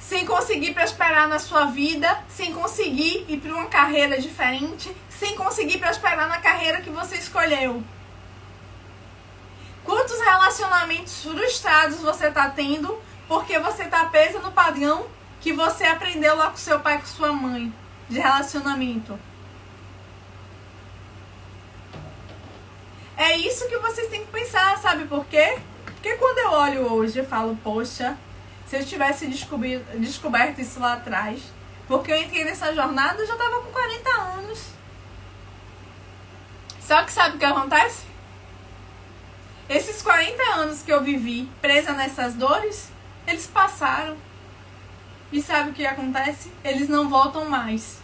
sem conseguir prosperar na sua vida, sem conseguir ir para uma carreira diferente, sem conseguir prosperar na carreira que você escolheu? Quantos relacionamentos frustrados você está tendo porque você está presa no padrão que você aprendeu lá com seu pai e com sua mãe de relacionamento? É isso que vocês têm que pensar, sabe por quê? Porque quando eu olho hoje, eu falo, poxa, se eu tivesse descoberto isso lá atrás, porque eu entrei nessa jornada, eu já estava com 40 anos. Só que sabe o que acontece? Esses 40 anos que eu vivi presa nessas dores, eles passaram. E sabe o que acontece? Eles não voltam mais.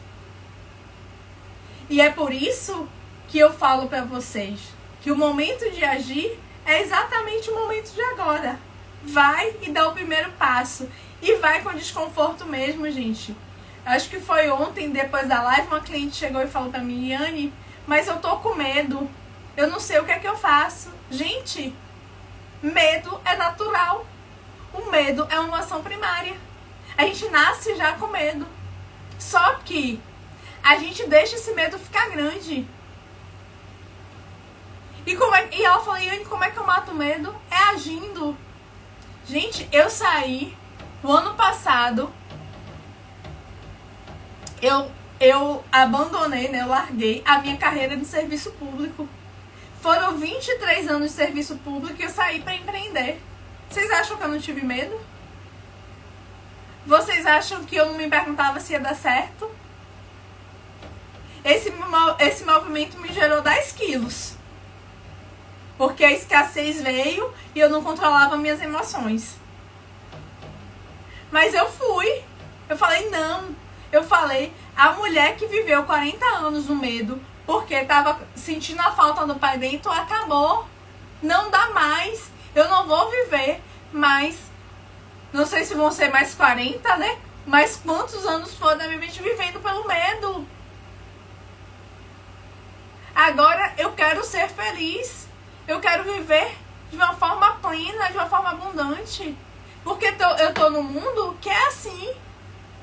E é por isso que eu falo pra vocês que o momento de agir é exatamente o momento de agora. Vai e dá o primeiro passo. E vai com desconforto mesmo, gente. Acho que foi ontem, depois da live, uma cliente chegou e falou pra mim, Yane, mas eu tô com medo. Eu não sei o que é que eu faço. Gente, medo é natural. O medo é uma emoção primária. A gente nasce já com medo. Só que a gente deixa esse medo ficar grande. E ela falou, Yane, como é que eu mato o medo? É agindo. Gente, eu saí o ano passado, eu abandonei, né? Eu larguei a minha carreira de serviço público. Foram 23 anos de serviço público e eu saí para empreender. Vocês acham que eu não tive medo? Vocês acham que eu não me perguntava se ia dar certo? Esse movimento me gerou 10 quilos. Porque a escassez veio e eu não controlava minhas emoções. Mas eu fui. Eu falei, não. Eu falei, a mulher que viveu 40 anos no medo, porque estava sentindo a falta do pai dentro, acabou. Não dá mais. Eu não vou viver mais. Não sei se vão ser mais 40, né? Mas quantos anos foram da minha vida vivendo pelo medo? Agora eu quero ser feliz. Eu quero viver de uma forma plena, de uma forma abundante. Porque eu tô num mundo que é assim,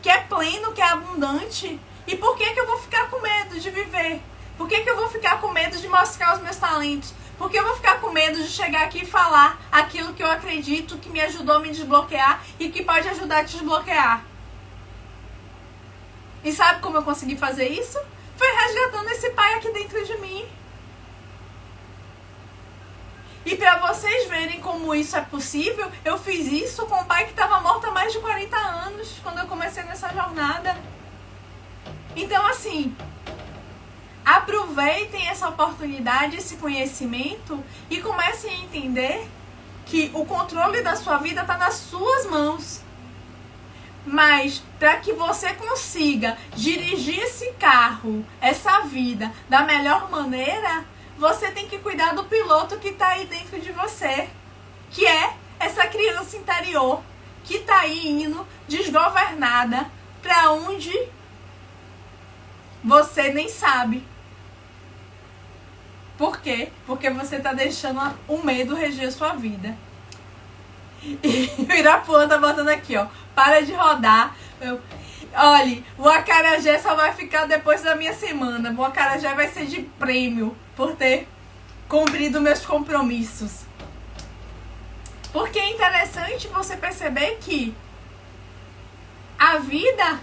que é pleno, que é abundante. E por que eu vou ficar com medo de viver? Por que eu vou ficar com medo de mostrar os meus talentos? Por que eu vou ficar com medo de chegar aqui e falar aquilo que eu acredito, que me ajudou a me desbloquear e que pode ajudar a te desbloquear? E sabe como eu consegui fazer isso? Foi resgatando esse pai aqui dentro de mim. E para vocês verem como isso é possível, eu fiz isso com um pai que estava morto há mais de 40 anos, quando eu comecei nessa jornada. Então, assim, aproveitem essa oportunidade, esse conhecimento e comecem a entender que o controle da sua vida está nas suas mãos. Mas para que você consiga dirigir esse carro, essa vida, da melhor maneira, você tem que cuidar do piloto que está aí dentro de você, que é essa criança interior que está aí indo desgovernada para onde você nem sabe. Por quê? Porque você está deixando o medo reger a sua vida. E o Irapuã tá botando aqui, ó. Para de rodar. Olha, o acarajé só vai ficar depois da minha semana. O acarajé vai ser de prêmio por ter cumprido meus compromissos. Porque é interessante você perceber que a vida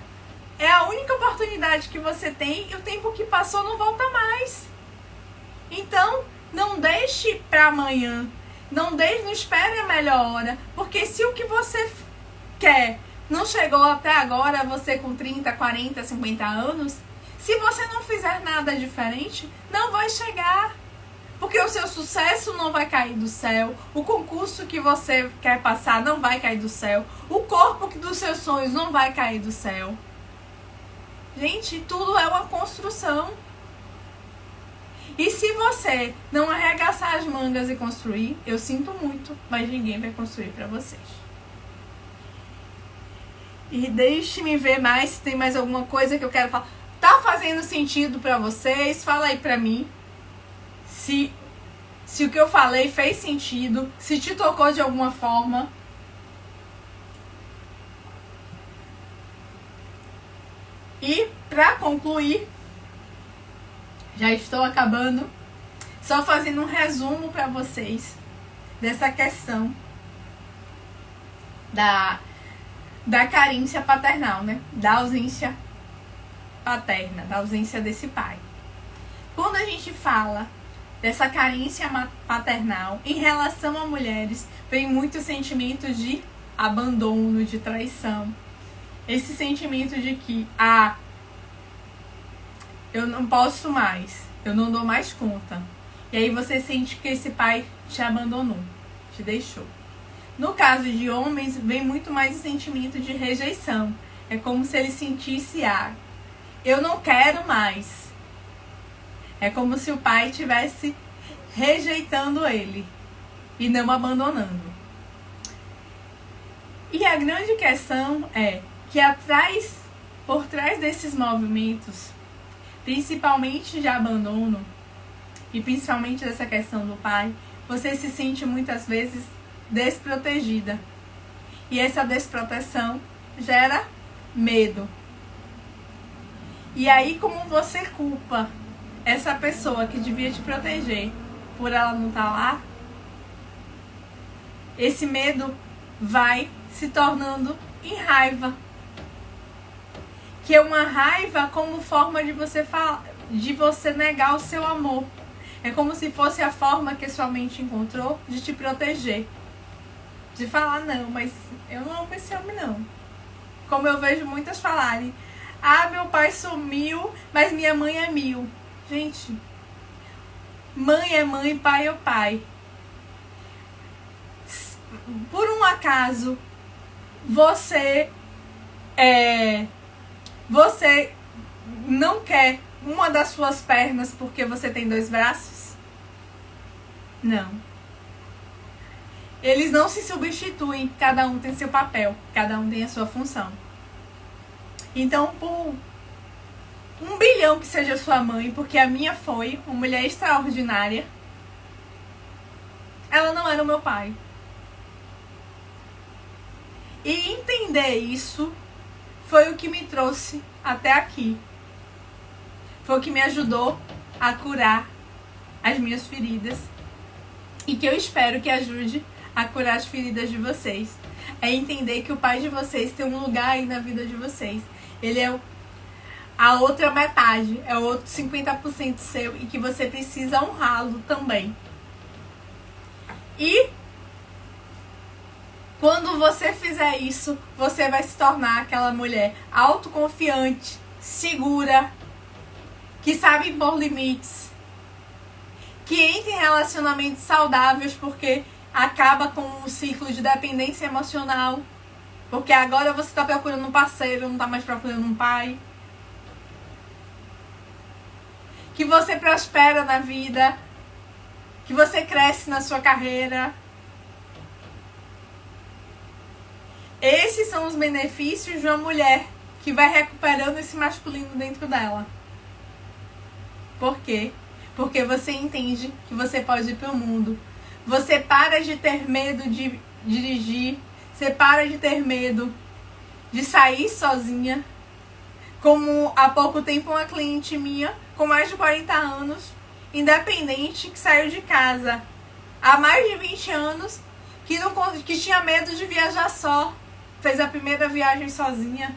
é a única oportunidade que você tem e o tempo que passou não volta mais. Então, não deixe para amanhã. Não espere a melhor hora. Porque se o que você quer não chegou até agora, você com 30, 40, 50 anos, se você não fizer nada diferente, não vai chegar. Porque o seu sucesso não vai cair do céu. O concurso que você quer passar não vai cair do céu. O corpo dos seus sonhos não vai cair do céu. Gente, tudo é uma construção. E se você não arregaçar as mangas e construir, eu sinto muito, mas ninguém vai construir pra vocês. E deixe-me ver mais se tem mais alguma coisa que eu quero falar. Tá fazendo sentido pra vocês? Fala aí pra mim. Se o que eu falei fez sentido, se te tocou de alguma forma. E pra concluir, já estou acabando, só fazendo um resumo para vocês dessa questão da carência paternal, né? Da ausência paterna, da ausência desse pai. Quando a gente fala dessa carência paternal em relação a mulheres, vem muito sentimento de abandono, de traição. Esse sentimento de que, eu não posso mais, eu não dou mais conta. E aí você sente que esse pai te abandonou, te deixou. No caso de homens, vem muito mais o sentimento de rejeição. É como se ele sentisse, eu não quero mais. É como se o pai estivesse rejeitando ele e não abandonando. E a grande questão é que por trás desses movimentos, principalmente de abandono e principalmente dessa questão do pai, você se sente muitas vezes desprotegida. E essa desproteção gera medo. E aí, como você culpa essa pessoa que devia te proteger por ela não estar lá, esse medo vai se tornando em raiva. Que é uma raiva como forma de você negar o seu amor. É como se fosse a forma que sua mente encontrou de te proteger. De falar, não, mas eu não amo esse homem, não. Como eu vejo muitas falarem, meu pai sumiu, mas minha mãe é 1000. Gente, mãe é mãe, pai é pai. Por um acaso, você não quer uma das suas pernas porque você tem 2 braços? Não. Eles não se substituem, cada um tem seu papel, cada um tem a sua função. Então, por 1 bilhão que seja sua mãe, porque a minha foi uma mulher extraordinária, ela não era o meu pai. E entender isso foi o que me trouxe até aqui. Foi o que me ajudou a curar as minhas feridas. E que eu espero que ajude a curar as feridas de vocês. É entender que o pai de vocês tem um lugar aí na vida de vocês. Ele é a outra metade, é o outro 50% seu e que você precisa honrá-lo também. E quando você fizer isso, você vai se tornar aquela mulher autoconfiante, segura, que sabe impor limites, que entra em relacionamentos saudáveis, porque acaba com o ciclo de dependência emocional, porque agora você está procurando um parceiro, não está mais procurando um pai. Que você prospera na vida, que você cresce na sua carreira. Esses são os benefícios de uma mulher que vai recuperando esse masculino dentro dela. Por quê? Porque você entende que você pode ir para o mundo. Você para de ter medo de dirigir. Você para de ter medo de sair sozinha. Como há pouco tempo uma cliente minha, com mais de 40 anos, independente, que saiu de casa há mais de 20 anos, que tinha medo de viajar só. Fez a primeira viagem sozinha.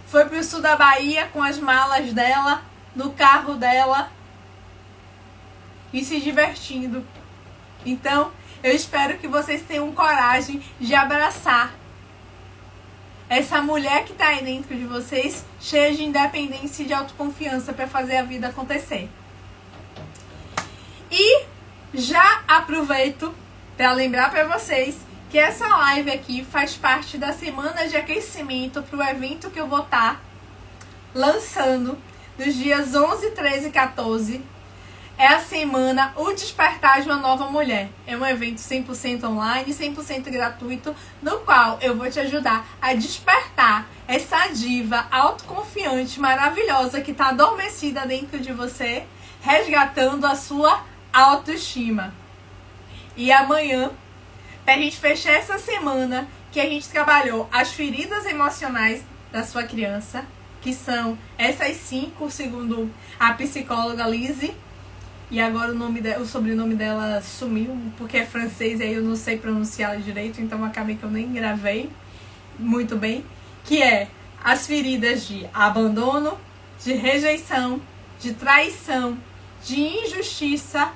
Foi pro sul da Bahia com as malas dela, no carro dela, e se divertindo. Então, eu espero que vocês tenham coragem de abraçar essa mulher que está aí dentro de vocês, cheia de independência e de autoconfiança para fazer a vida acontecer. E já aproveito para lembrar para vocês que essa live aqui faz parte da semana de aquecimento para o evento que eu vou estar lançando nos dias 11, 13 e 14. É a semana O Despertar de uma Nova Mulher. É um evento 100% online, 100% gratuito, no qual eu vou te ajudar a despertar essa diva autoconfiante, maravilhosa, que está adormecida dentro de você, resgatando a sua autoestima. E amanhã, pra gente fechar essa semana, que a gente trabalhou as feridas emocionais da sua criança, que são essas 5, segundo a psicóloga Lizzie. E agora o sobrenome dela sumiu, porque é francês e aí eu não sei pronunciar direito, então acabei que eu nem gravei muito bem. Que é as feridas de abandono, de rejeição, de traição, de injustiça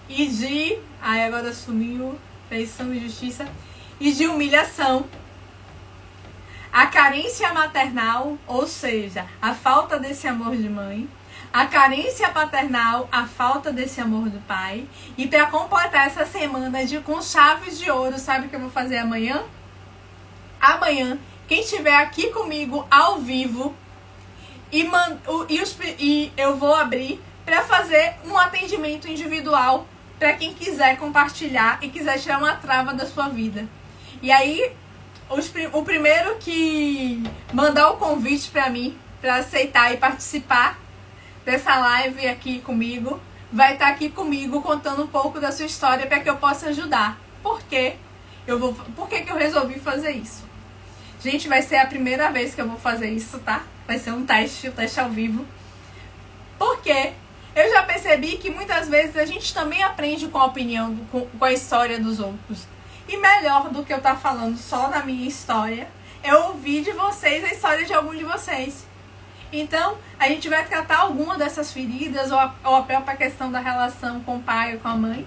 e de... Ai, agora sumiu, traição, injustiça e de humilhação. A carência maternal, ou seja, a falta desse amor de mãe. A carência paternal, a falta desse amor do pai. E para completar essa semana com chaves de ouro, sabe o que eu vou fazer amanhã? Amanhã, quem estiver aqui comigo ao vivo, e eu vou abrir para fazer um atendimento individual para quem quiser compartilhar e quiser tirar uma trava da sua vida. E aí, o primeiro que mandar o convite para mim, para aceitar e participar dessa live aqui comigo, vai estar aqui comigo contando um pouco da sua história para que eu possa ajudar. Por que que eu resolvi fazer isso? Gente, vai ser a primeira vez que eu vou fazer isso, tá? Vai ser um teste ao vivo. Porque eu já percebi que muitas vezes a gente também aprende com a opinião, com a história dos outros. E melhor do que eu estar falando só da minha história, é ouvir de vocês a história de algum de vocês. Então, a gente vai tratar alguma dessas feridas ou a própria questão da relação com o pai ou com a mãe.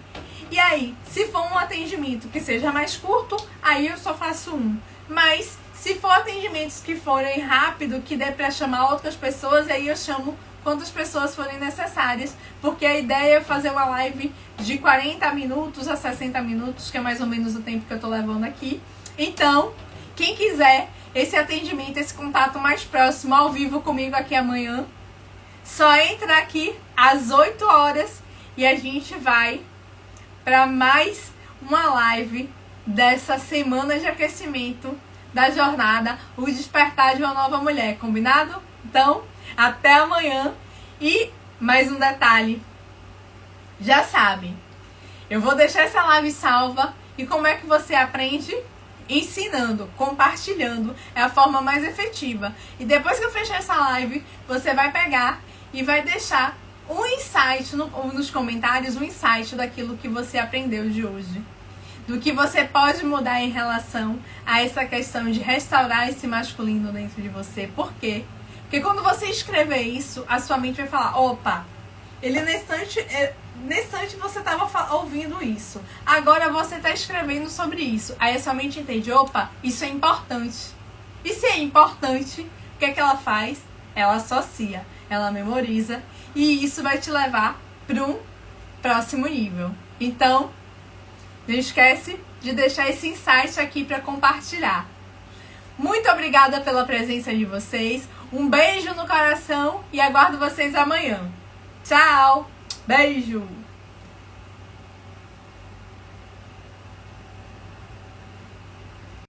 E aí, se for um atendimento que seja mais curto, aí eu só faço um. Mas, se for atendimentos que forem rápido, que dê para chamar outras pessoas, aí eu chamo quantas pessoas forem necessárias. Porque a ideia é fazer uma live de 40 minutos a 60 minutos, que é mais ou menos o tempo que eu tô levando aqui. Então, quem quiser esse atendimento, esse contato mais próximo ao vivo comigo aqui amanhã, só entra aqui às 8 horas e a gente vai para mais uma live dessa semana de aquecimento da jornada O Despertar de uma Nova Mulher, combinado? Então, até amanhã. E mais um detalhe, já sabe, eu vou deixar essa live salva. E como é que você aprende? Ensinando, compartilhando, é a forma mais efetiva. E depois que eu fechar essa live, você vai pegar e vai deixar um insight nos comentários, um insight daquilo que você aprendeu de hoje. Do que você pode mudar em relação a essa questão de restaurar esse masculino dentro de você. Por quê? Porque quando você escrever isso, a sua mente vai falar, opa, ele nesse instante você estava ouvindo isso. Agora você está escrevendo sobre isso. Aí a sua mente entende, opa, isso é importante. E se é importante, o que é que ela faz? Ela associa, ela memoriza. E isso vai te levar para um próximo nível. Então, Não esquece de deixar esse insight aqui para compartilhar. Muito obrigada pela presença de vocês. Um beijo no coração e aguardo vocês amanhã. Tchau! Beijo!